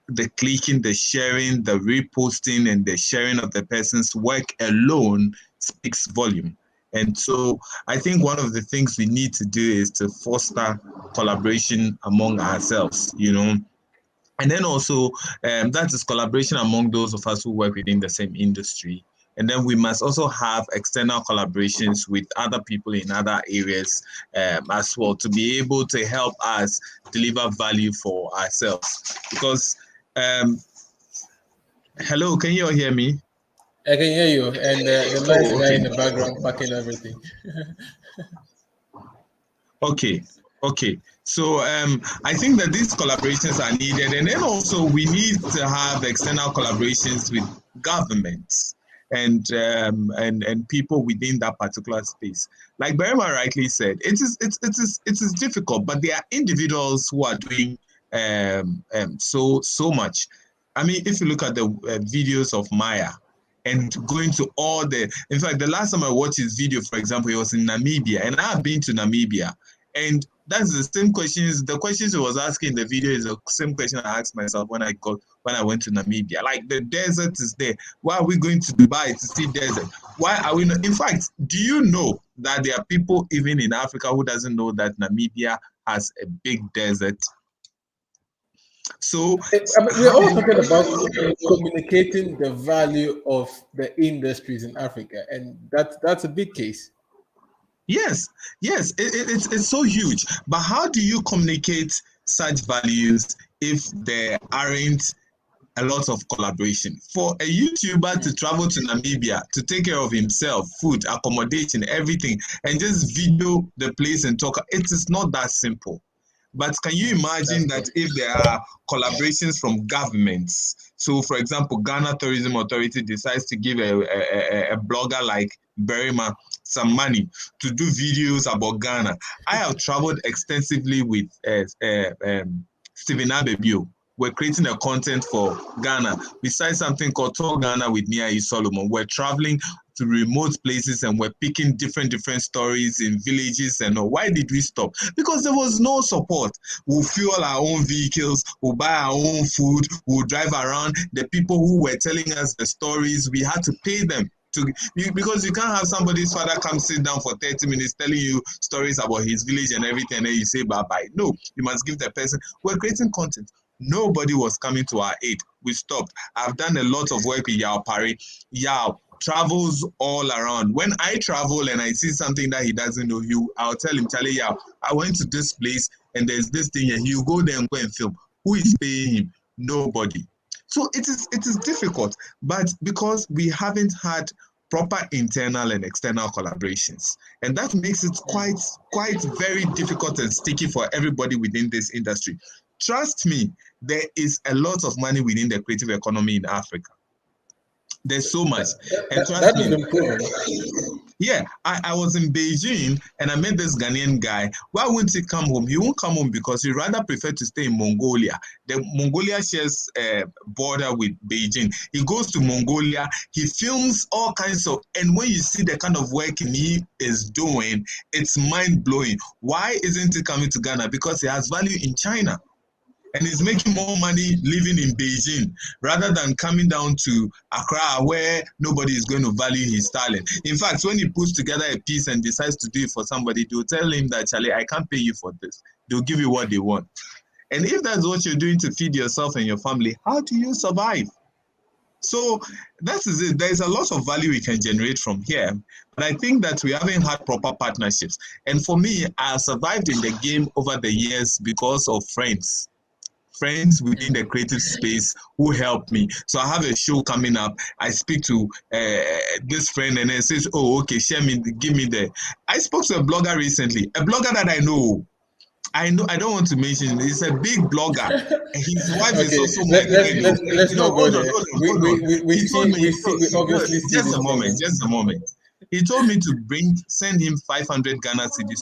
The clicking, the sharing, the reposting, and the sharing of the person's work alone speaks volume. And so I think one of the things we need to do is to foster collaboration among ourselves, and then also that is collaboration among those of us who work within the same industry. And then we must also have external collaborations with other people in other areas as well, to be able to help us deliver value for ourselves. Because hello, can you all hear me? I can hear you, and the nice guy in the background packing everything. Okay. So I think that these collaborations are needed, and then also we need to have external collaborations with governments and people within that particular space. Like Berima rightly said, it is difficult, but there are individuals who are doing so much. I mean, if you look at the videos of Maya, and going to in fact, the last time I watched his video, for example, he was in Namibia, and I have been to Namibia, and that's the same questions. The questions he was asking in the video is the same question I asked myself when I went to Namibia. Like, the desert is there. Why are we going to Dubai to see desert? Why are we not? In fact, do you know that there are people even in Africa who doesn't know that Namibia has a big desert? So we're all talking about communicating the value of the industries in Africa, and that's a big case. Yes, it's so huge. But how do you communicate such values if there aren't a lot of collaboration? For a YouTuber to travel to Namibia to take care of himself, food, accommodation, everything, and just video the place and talk, it is not that simple. But can you imagine that if there are collaborations from governments? So, for example, Ghana Tourism Authority decides to give a blogger like Berima some money to do videos about Ghana. I have traveled extensively with Stephen Abebio. We're creating a content for Ghana. Besides something called Tour Ghana with Nia E. Solomon, we're traveling to remote places and we're picking different stories in villages and all. Why did we stop? Because there was no support. We'll fuel our own vehicles, we'll buy our own food, we'll drive around. The people who were telling us the stories, we had to pay them. Because you can't have somebody's father come sit down for 30 minutes telling you stories about his village and everything, and then you say bye-bye. No, you must give the person. We're creating content. Nobody was coming to our aid. We stopped. I've done a lot of work with Yao Pari. Yao travels all around. When I travel and I see something that he doesn't know, I'll tell him, Charlie, Yao, I went to this place and there's this thing here. He'll go there and go and film. Who is paying him? Nobody. So it is difficult, but because we haven't had proper internal and external collaborations, and that makes it quite very difficult and sticky for everybody within this industry. Trust me, there is a lot of money within the creative economy in Africa. There's so much. And trust that me, has been proven. yeah, I was in Beijing and I met this Ghanaian guy. Why wouldn't he come home? He won't come home because he rather prefer to stay in Mongolia. Mongolia shares a border with Beijing. He goes to Mongolia, he films all kinds of, and when you see the kind of work he is doing, it's mind-blowing. Why isn't he coming to Ghana? Because he has value in China. And he's making more money living in Beijing rather than coming down to Accra where nobody is going to value his talent. In fact, when he puts together a piece and decides to do it for somebody, they'll tell him that, Charlie, I can't pay you for this. They'll give you what they want. And if that's what you're doing to feed yourself and your family, how do you survive? So that is it. There's a lot of value we can generate from here. But I think that we haven't had proper partnerships. And for me, I survived in the game over the years because of friends within the creative space who helped me. So I have a show coming up. I speak to this friend and then says, oh, okay, give me the. I spoke to a blogger recently, a blogger that I know. I don't want to mention. He's a big blogger. His wife is Okay, also my friend. let's not go Hold on, there. hold on. We He told see me, we obviously see just this a moment, thing. just a moment. He told me to send him 500 Ghana cedis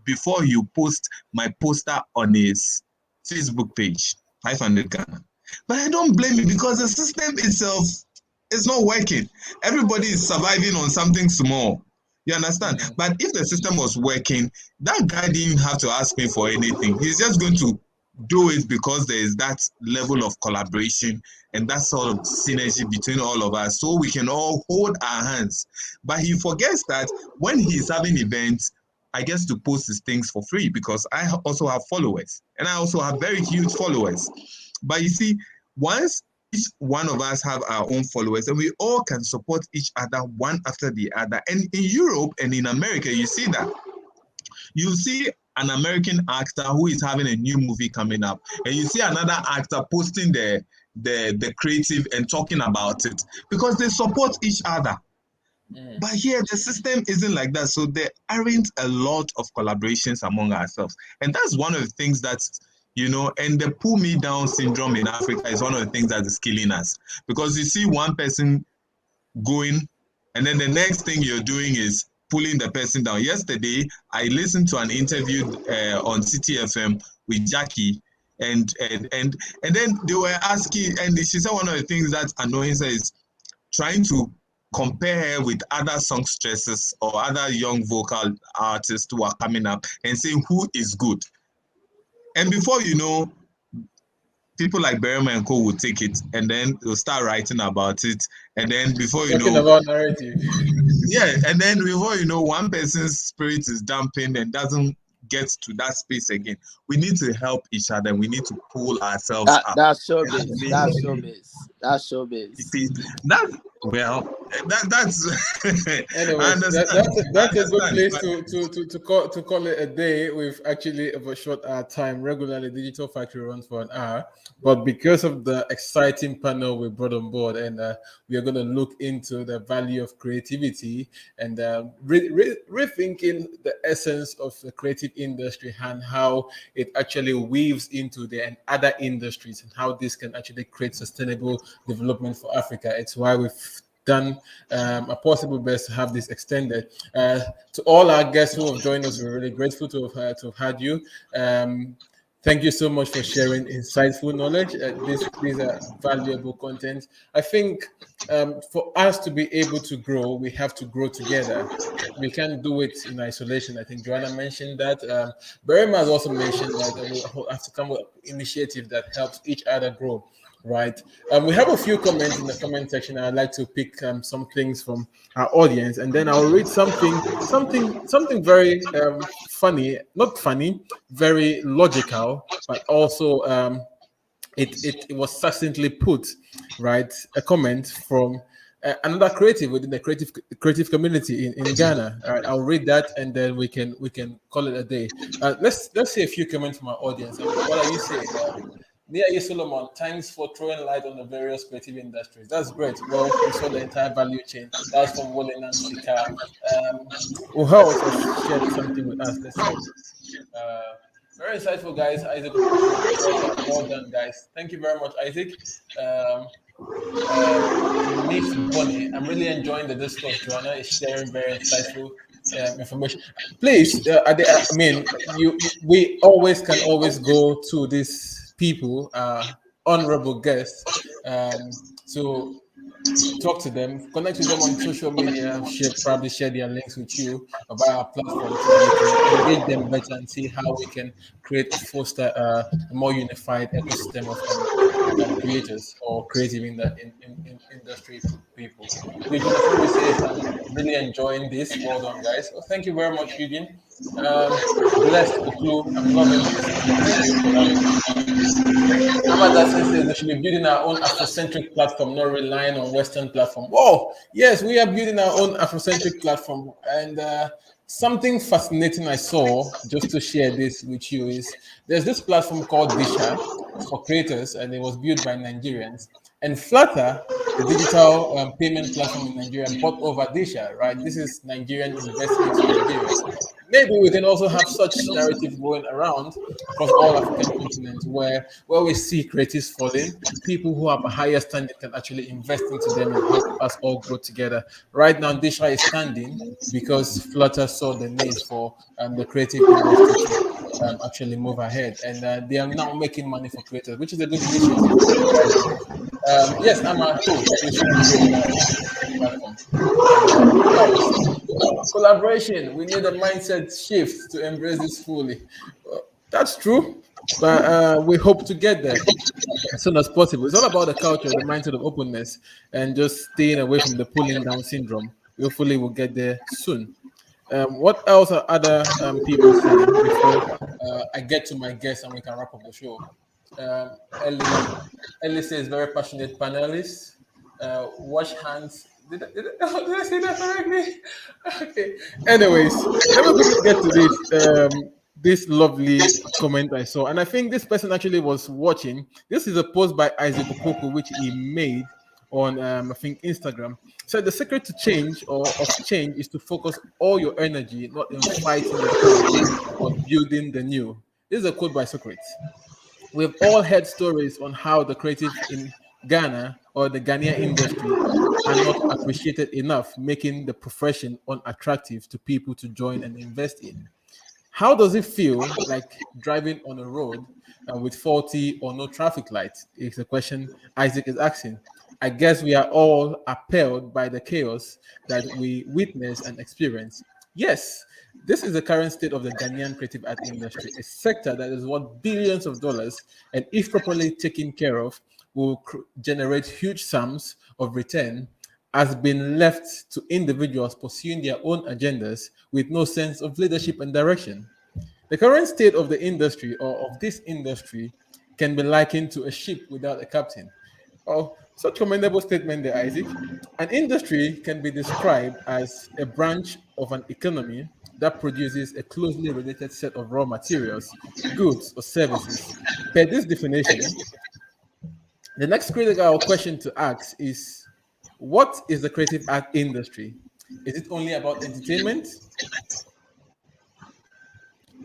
before you post my poster on his Facebook page. 500 Ghana. But I don't blame him because the system itself is not working. Everybody is surviving on something small. You understand? But if the system was working, that guy didn't have to ask me for anything. He's just going to do it because there is that level of collaboration and that sort of synergy between all of us so we can all hold our hands. But he forgets that when he's having events, I get to post his things for free because I also have followers and I also have very huge followers. But you see, once each one of us have our own followers and we all can support each other one after the other. And in Europe and in America, you see that. You see an American actor who is having a new movie coming up, and you see another actor posting the creative and talking about it because they support each other. But here, the system isn't like that. So there aren't a lot of collaborations among ourselves. And that's one of the things that's, and the pull me down syndrome in Africa is one of the things that is killing us. Because you see one person going, and then the next thing you're doing is pulling the person down. Yesterday, I listened to an interview on CTFM with Jackie, and then they were asking, and she said one of the things that annoys her is trying to compare her with other songstresses or other young vocal artists who are coming up and saying who is good. And before you know, people like Berima and Co will take it and then they'll start writing about it. And then before you Talking know, about narrative. yeah, and then before you know, one person's spirit is dampened and doesn't get to that space again. We need to help each other. We need to pull ourselves up. That's showbiz. That's showbiz. That's showbiz. Well, that's I Anyways, understand. I that's a good understand, place but to call it a day. We've actually overshot our time. Regularly, Digital Factory runs for an hour, but because of the exciting panel we brought on board, and we are going to look into the value of creativity and rethinking the essence of the creative industry and how it actually weaves into the other industries and how this can actually create sustainable development for Africa. It's why we've done a possible best to have this extended. To all our guests who have joined us, we're really grateful to have had you. Thank you so much for sharing insightful knowledge. These are valuable content. I think for us to be able to grow, we have to grow together. We can't do it in isolation. I think Joanna mentioned that. Berima has also mentioned that we have to come up with initiative that helps each other grow. Right. We have a few comments in the comment section. I'd like to pick some things from our audience, and then I'll read something very not funny, very logical, but also it was succinctly put, right? A comment from another creative within the creative community in Ghana. All right, I'll read that, and then we can call it a day. Let's see a few comments from our audience. What are you saying? Nia Solomon, thanks for throwing light on the various creative industries. That's great. Well, we saw the entire value chain. That's from Wole Nansika. Who else has shared something with us? Let's see. Uh, Very insightful, guys. Isaac Opoku, well done, guys. Thank you very much, Isaac. Um, Nice Bonnie, I'm really enjoying the discourse. Joanna is sharing very insightful information. Please, I mean, we always can always go to these people, honorable guests, to talk to them, connect with them on social media, probably share their links with you via our platform so that we can engage them better and see how we can create or foster a more unified ecosystem of creators or creative in industry people. Eugene Ofori says, I'm really enjoying this. Well done, guys. Well, thank you very much, Eugene. Blessed Oklu, I'm loving this. Thank you for that. Amadasin says we should be building our own Afrocentric platform, not relying on Western platform. Whoa, yes, we are building our own Afrocentric platform. And something fascinating I saw, just to share this with you, is there's this platform called Disha for creators, and it was built by Nigerians. And Flutter, the digital payment platform in Nigeria, bought over Disha, right? This is Nigerian investing into Nigeria. Maybe we can also have such narrative going around across all African continents where we see creatives falling, people who have a higher standing can actually invest into them and help us all grow together. Right now, Disha is standing because Flutter saw the need for the creative industry to actually move ahead, and they are now making money for creators, which is a good initiative. Right? Yes, Amma, cool. We should be building our own platform. And who else? Collaboration. We need a mindset shift to embrace this fully. That's true, but we hope to get there as soon as possible. It's all about the culture, the mindset of openness, and just staying away from the pulling down syndrome. Hopefully, we'll get there soon. What else are other people saying before I get to my guests and we can wrap up the show? Ellie, Ellie says very passionate panelists. Wash hands. Did I say that correctly? Okay. Anyways, let me quickly get to this lovely comment I saw, and I think this person actually was watching. This is a post by Isaac Opoku, which he made on I think Instagram. So the secret to change or of change is to focus all your energy not in fighting the past, but building the new. This is a quote by Socrates. We've all heard stories on how the creative in Ghana or the Ghanaian industry are not appreciated enough, making the profession unattractive to people to join and invest in. How does it feel like driving on a road with faulty or no traffic lights? Is the question Isaac is asking. I guess we are all appalled by the chaos that we witness and experience. Yes, this is the current state of the Ghanaian creative art industry, a sector that is worth billions of dollars, and if properly taken care of, will generate huge sums of return, has been left to individuals pursuing their own agendas with no sense of leadership and direction. The current state of the industry or of this industry can be likened to a ship without a captain. Oh, Such commendable statement there, Isaac. An industry can be described as a branch of an economy that produces a closely related set of raw materials, goods, or services. Per this definition, the next critical question to ask is, what is the creative art industry? Is it only about entertainment,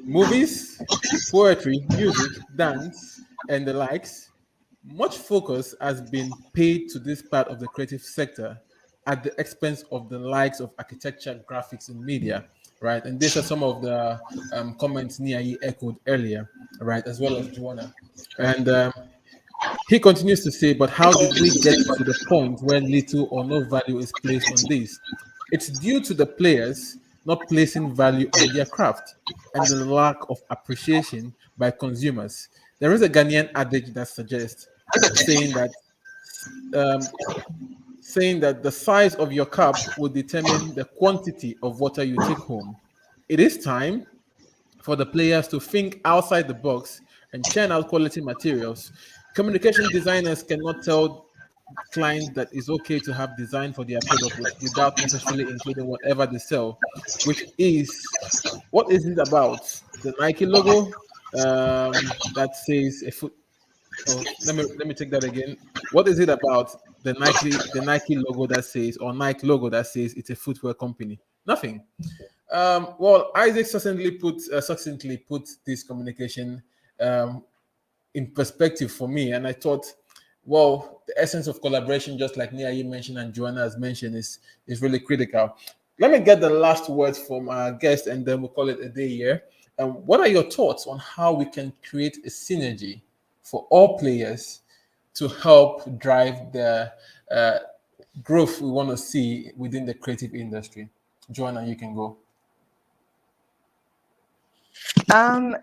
movies, poetry, music, dance, and the likes? Much focus has been paid to this part of the creative sector at the expense of the likes of architecture, graphics, and media, right? And these are some of the comments Niayi echoed earlier, right, as well as Joanna. And he continues to say, but how did we get to the point where little or no value is placed on this? It's due to the players not placing value on their craft and the lack of appreciation by consumers. There is a Ghanaian adage that suggests saying that um, saying that the size of your cup will determine the quantity of water you take home. It is time for the players to think outside the box and churn out quality materials. Communication designers cannot tell clients that it's okay to have design for their product without necessarily including whatever they sell, which is what is it about? The Nike logo that says a foot. Oh, let me take that again. What is it about the Nike logo that says or Nike logo that says it's a footwear company? Nothing. Well, Isaac succinctly put this communication um, in perspective for me, and I thought, well, the essence of collaboration, just like Nia you mentioned and Joanna has mentioned, is really critical. Let me get the last words from our guest, and then we'll call it a day here. What are your thoughts on how we can create a synergy for all players to help drive the uh, growth we want to see within the creative industry? Joanna, you can go.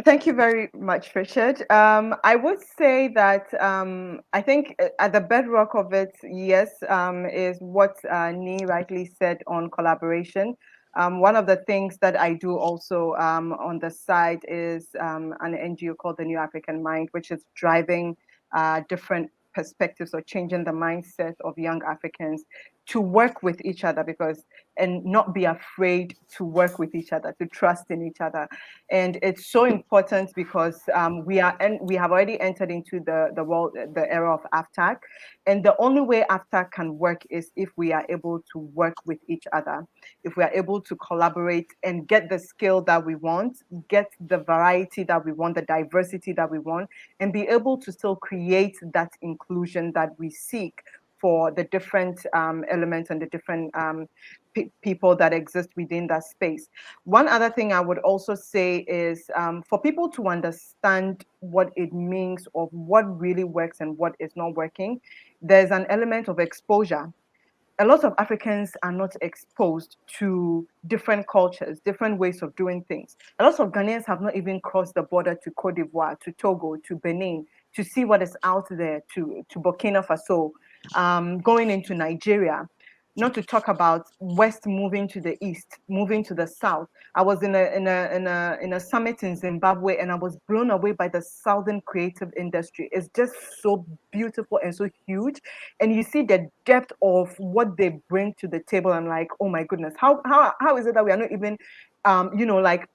Thank you very much, Richard. I would say that I think at the bedrock of it, yes, is what Nee rightly said on collaboration. One of the things that I do also on the side is an NGO called the New African Mind, which is driving different perspectives or changing the mindset of young Africans to work with each other and not be afraid to work with each other, to trust in each other. And it's so important because we have already entered into the era of AFTAC, and the only way AFTAC can work is if we are able to work with each other, if we are able to collaborate and get the skill that we want, get the variety that we want, the diversity that we want, and be able to still create that inclusion that we seek for the different elements and the different people that exist within that space. One other thing I would also say is for people to understand what it means of what really works and what is not working, there's an element of exposure. A lot of Africans are not exposed to different cultures, different ways of doing things. A lot of Ghanaians have not even crossed the border to Cote d'Ivoire, to Togo, to Benin, to see what is out there, to Burkina Faso, going into Nigeria. Not to talk about West moving to the east, moving to the south. I was in a summit in Zimbabwe, and I was blown away by the southern creative industry. It's just so beautiful and so huge, and you see the depth of what they bring to the table. I'm like, oh my goodness, how is it that we are not even, like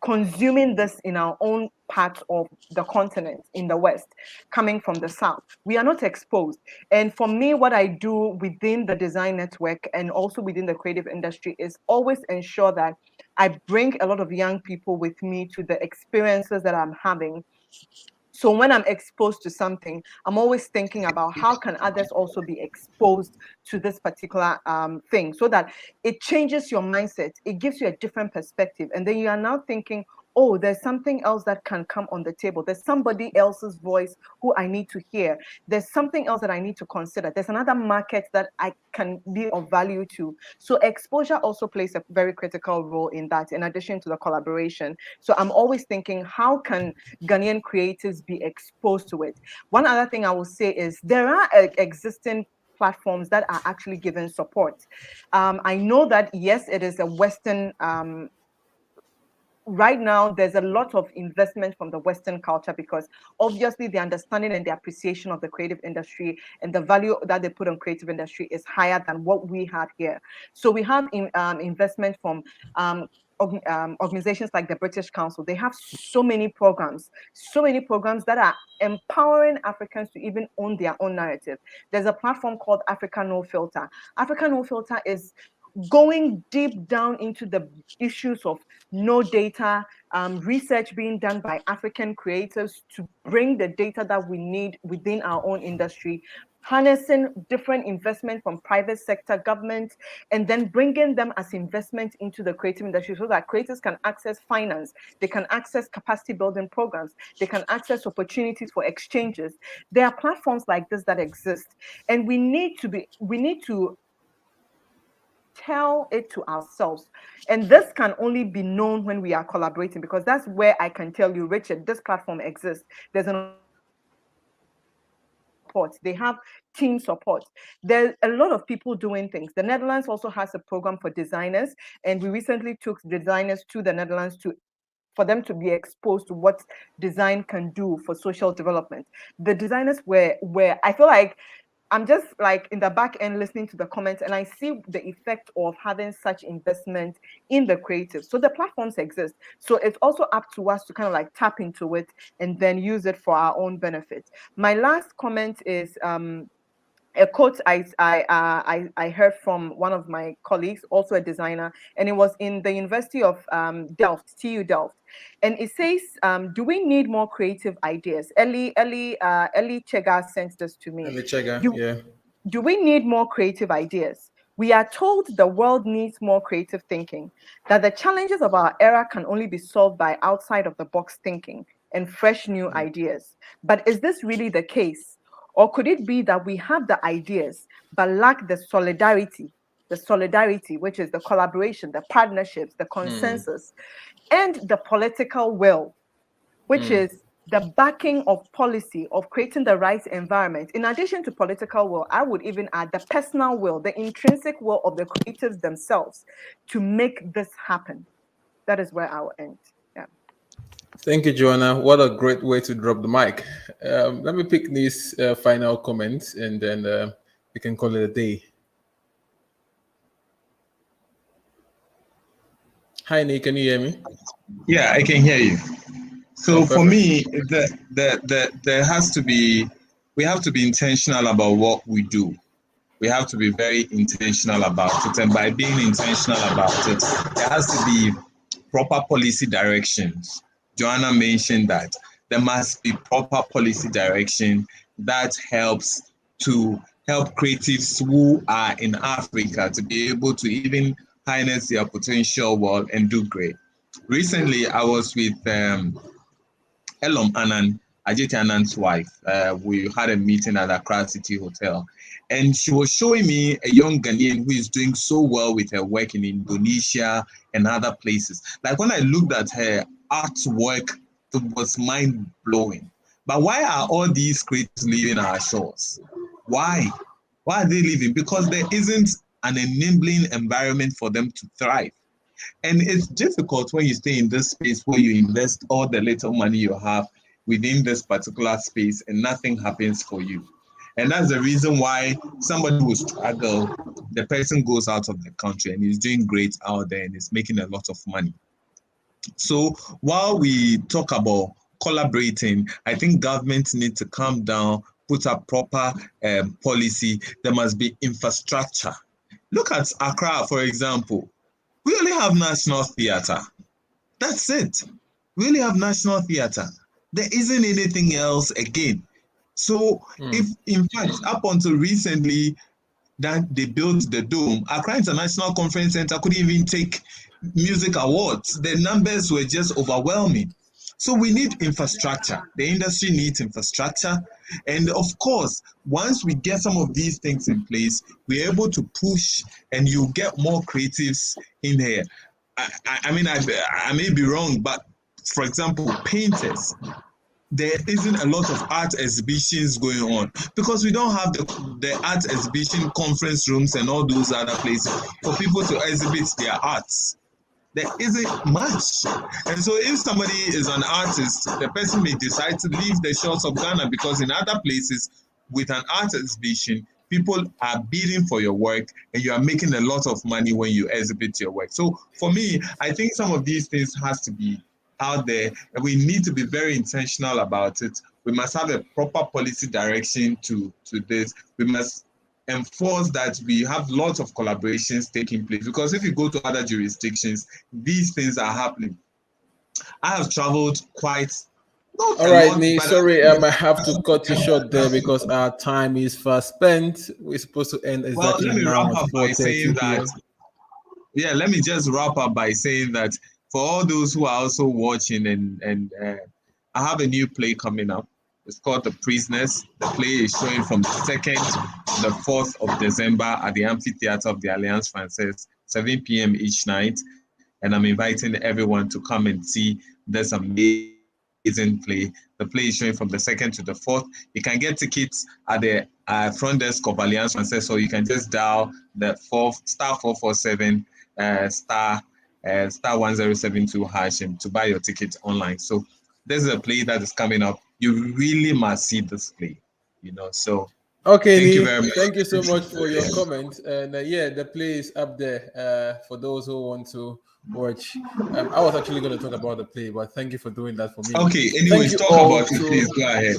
consuming this in our own part of the continent in the West, coming from the South? We are not exposed. And for me, what I do within the design network and also within the creative industry is always ensure that I bring a lot of young people with me to the experiences that I'm having. So when I'm exposed to something, I'm always thinking about how can others also be exposed to this particular thing, so that it changes your mindset. It gives you a different perspective. And then you are now thinking, oh, there's something else that can come on the table. There's somebody else's voice who I need to hear. There's something else that I need to consider. There's another market that I can be of value to. So exposure also plays a very critical role in that, in addition to the collaboration. So I'm always thinking, how can Ghanaian creatives be exposed to it? One other thing I will say is there are existing platforms that are actually giving support. I know that, yes, it is a Western right now there's a lot of investment from the Western culture, because obviously the understanding and the appreciation of the creative industry and the value that they put on creative industry is higher than what we had here. So we have investment from organizations like the British Council. They have so many programs that are empowering Africans to even own their own narrative. There's a platform called Africa No Filter. Africa No Filter is going deep down into the issues of no data, research being done by African creators to bring the data that we need within our own industry, harnessing different investment from private sector, government, and then bringing them as investment into the creative industry so that creators can access finance, they can access capacity building programs, they can access opportunities for exchanges. There are platforms like this that exist, and we need to tell it to ourselves. And this can only be known when we are collaborating, because that's where I can tell you, Richard, this platform exists. There's an support. They have team support. There's a lot of people doing things. The Netherlands also has a program for designers, and we recently took designers to the Netherlands for them to be exposed to what design can do for social development. The designers were I feel like I'm just like in the back end listening to the comments, and I see the effect of having such investment in the creative. So the platforms exist. So it's also up to us to kind of like tap into it and then use it for our own benefit. My last comment is a quote I heard from one of my colleagues, also a designer, and it was in the University of Delft, TU Delft, and it says, "Do we need more creative ideas?" Ellie Chega sent this to me. Ellie Chega, Do, yeah. do we need more creative ideas? We are told the world needs more creative thinking, that the challenges of our era can only be solved by outside of the box thinking and fresh new ideas. But is this really the case? Or could it be that we have the ideas but lack the solidarity, which is the collaboration, the partnerships, the consensus, and the political will, which is the backing of policy, of creating the right environment. In addition to political will, I would even add the personal will, the intrinsic will of the creatives themselves to make this happen. That is where I will end. Yeah. Thank you, Joanna. What a great way to drop the mic. Let me pick these final comments, and then we can call it a day. Hi, Nick. Can you hear me? Yeah, I can hear you. So Oh, for perfect. me, there has to be, we have to be intentional about what we do. We have to be very intentional about it. And by being intentional about it, there has to be proper policy directions. Joanna mentioned that there must be proper policy direction that helps to help creatives who are in Africa to be able to even harness their potential well and do great. Recently, I was with Elom Anand, Ajit Anand's wife. We had a meeting at Accra City Hotel, and she was showing me a young Ghanaian who is doing so well with her work in Indonesia and other places. Like when I looked at her artwork, it was mind blowing. But why are all these creators leaving our shores? Why? Why are they leaving? Because there isn't an enabling environment for them to thrive. And it's difficult when you stay in this space where you invest all the little money you have within this particular space and nothing happens for you. And that's the reason why somebody will struggle. The person goes out of the country and is doing great out there and is making a lot of money. So while we talk about collaborating, I think governments need to calm down, put up proper policy. There must be infrastructure. Look at Accra, for example. We only have National Theatre. That's it. We only have National Theatre. There isn't anything else again. So if, in fact, up until recently that they built the Dome, Accra International Conference Center couldn't even take music awards. The numbers were just overwhelming. So we need infrastructure. The industry needs infrastructure. And of course, once we get some of these things in place, we're able to push and you get more creatives in here. I mean, I may be wrong, but for example, painters, there isn't a lot of art exhibitions going on because we don't have the art exhibition conference rooms and all those other places for people to exhibit their arts. there isn't much. And so if somebody is an artist, the person may decide to leave the shores of Ghana, because in other places with an artist's vision, people are bidding for your work and you are making a lot of money when you exhibit your work. So for me, I think some of these things has to be out there, and we need to be very intentional about it. We must have a proper policy direction to this. We must enforce that we have lots of collaborations taking place, because if you go to other jurisdictions, these things are happening. I have traveled quite, not All a right, lot, Nee. but Sorry, I have to cut you short there because our time is fast spent. We're supposed to end well, exactly let me now wrap at up by saying 4:30 that, p.m. yeah, let me just wrap up by saying that for all those who are also watching, and I have a new play coming up. It's called The Prisoners. The play is showing from the 2nd to the 4th of December at the Amphitheatre of the Alliance Française, 7 p.m. each night. And I'm inviting everyone to come and see this amazing play. The play is showing from the 2nd to the 4th. You can get tickets at the front desk of Alliance Française, or you can just dial the star 447 star 1072 hash to buy your ticket online. So this is a play that is coming up. You really must see this play, So Okay, thank you Nee. very much. Thank you so much for your comment. And yeah, the play is up there for those who want to watch. I was actually going to talk about the play, but thank you for doing that for me. Okay, Thank anyways, you talk all about it, to please. Go ahead.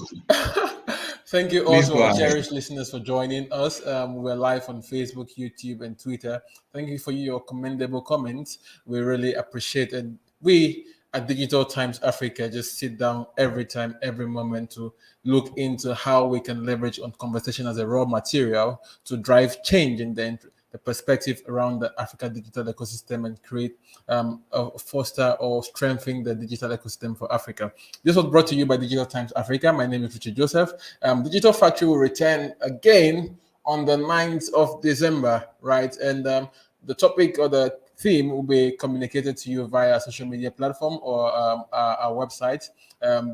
Thank you all Please to go our ahead. cherished listeners for joining us. We're live on Facebook, YouTube, and Twitter. Thank you for your commendable comments. We really appreciate it. We at Digital Times Africa just sit down every time, every moment to look into how we can leverage on conversation as a raw material to drive change in the perspective around the Africa digital ecosystem and create foster or strengthen the digital ecosystem for Africa. This was brought to you by Digital Times Africa. My name is Richard Joseph. Digital Factory will return again on the 9th of December, right? And the topic or the theme will be communicated to you via social media platform or our website.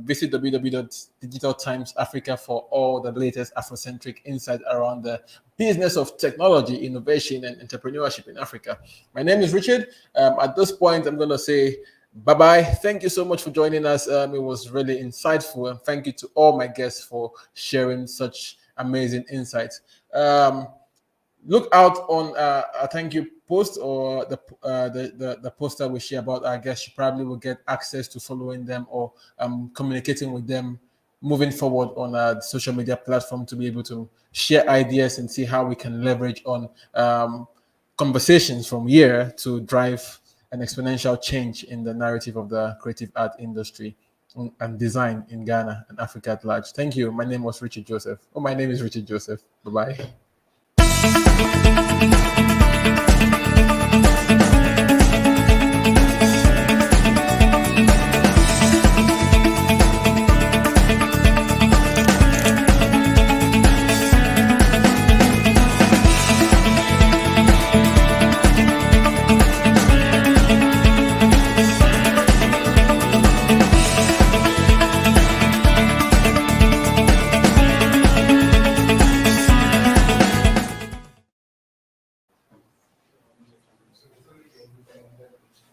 Visit www.digitaltimesafrica for all the latest Afrocentric insight around the business of technology, innovation, and entrepreneurship in Africa. My name is Richard. At this point, I'm going to say bye-bye. Thank you so much for joining us. It was really insightful. And thank you to all my guests for sharing such amazing insights. Look out on a thank you post or the poster we share about our guests. You probably will get access to following them or communicating with them moving forward on a social media platform to be able to share ideas and see how we can leverage on conversations from here to drive an exponential change in the narrative of the creative art industry and design in Ghana and Africa at large. Thank you. My name was Richard Joseph. My name is Richard Joseph. Bye-bye.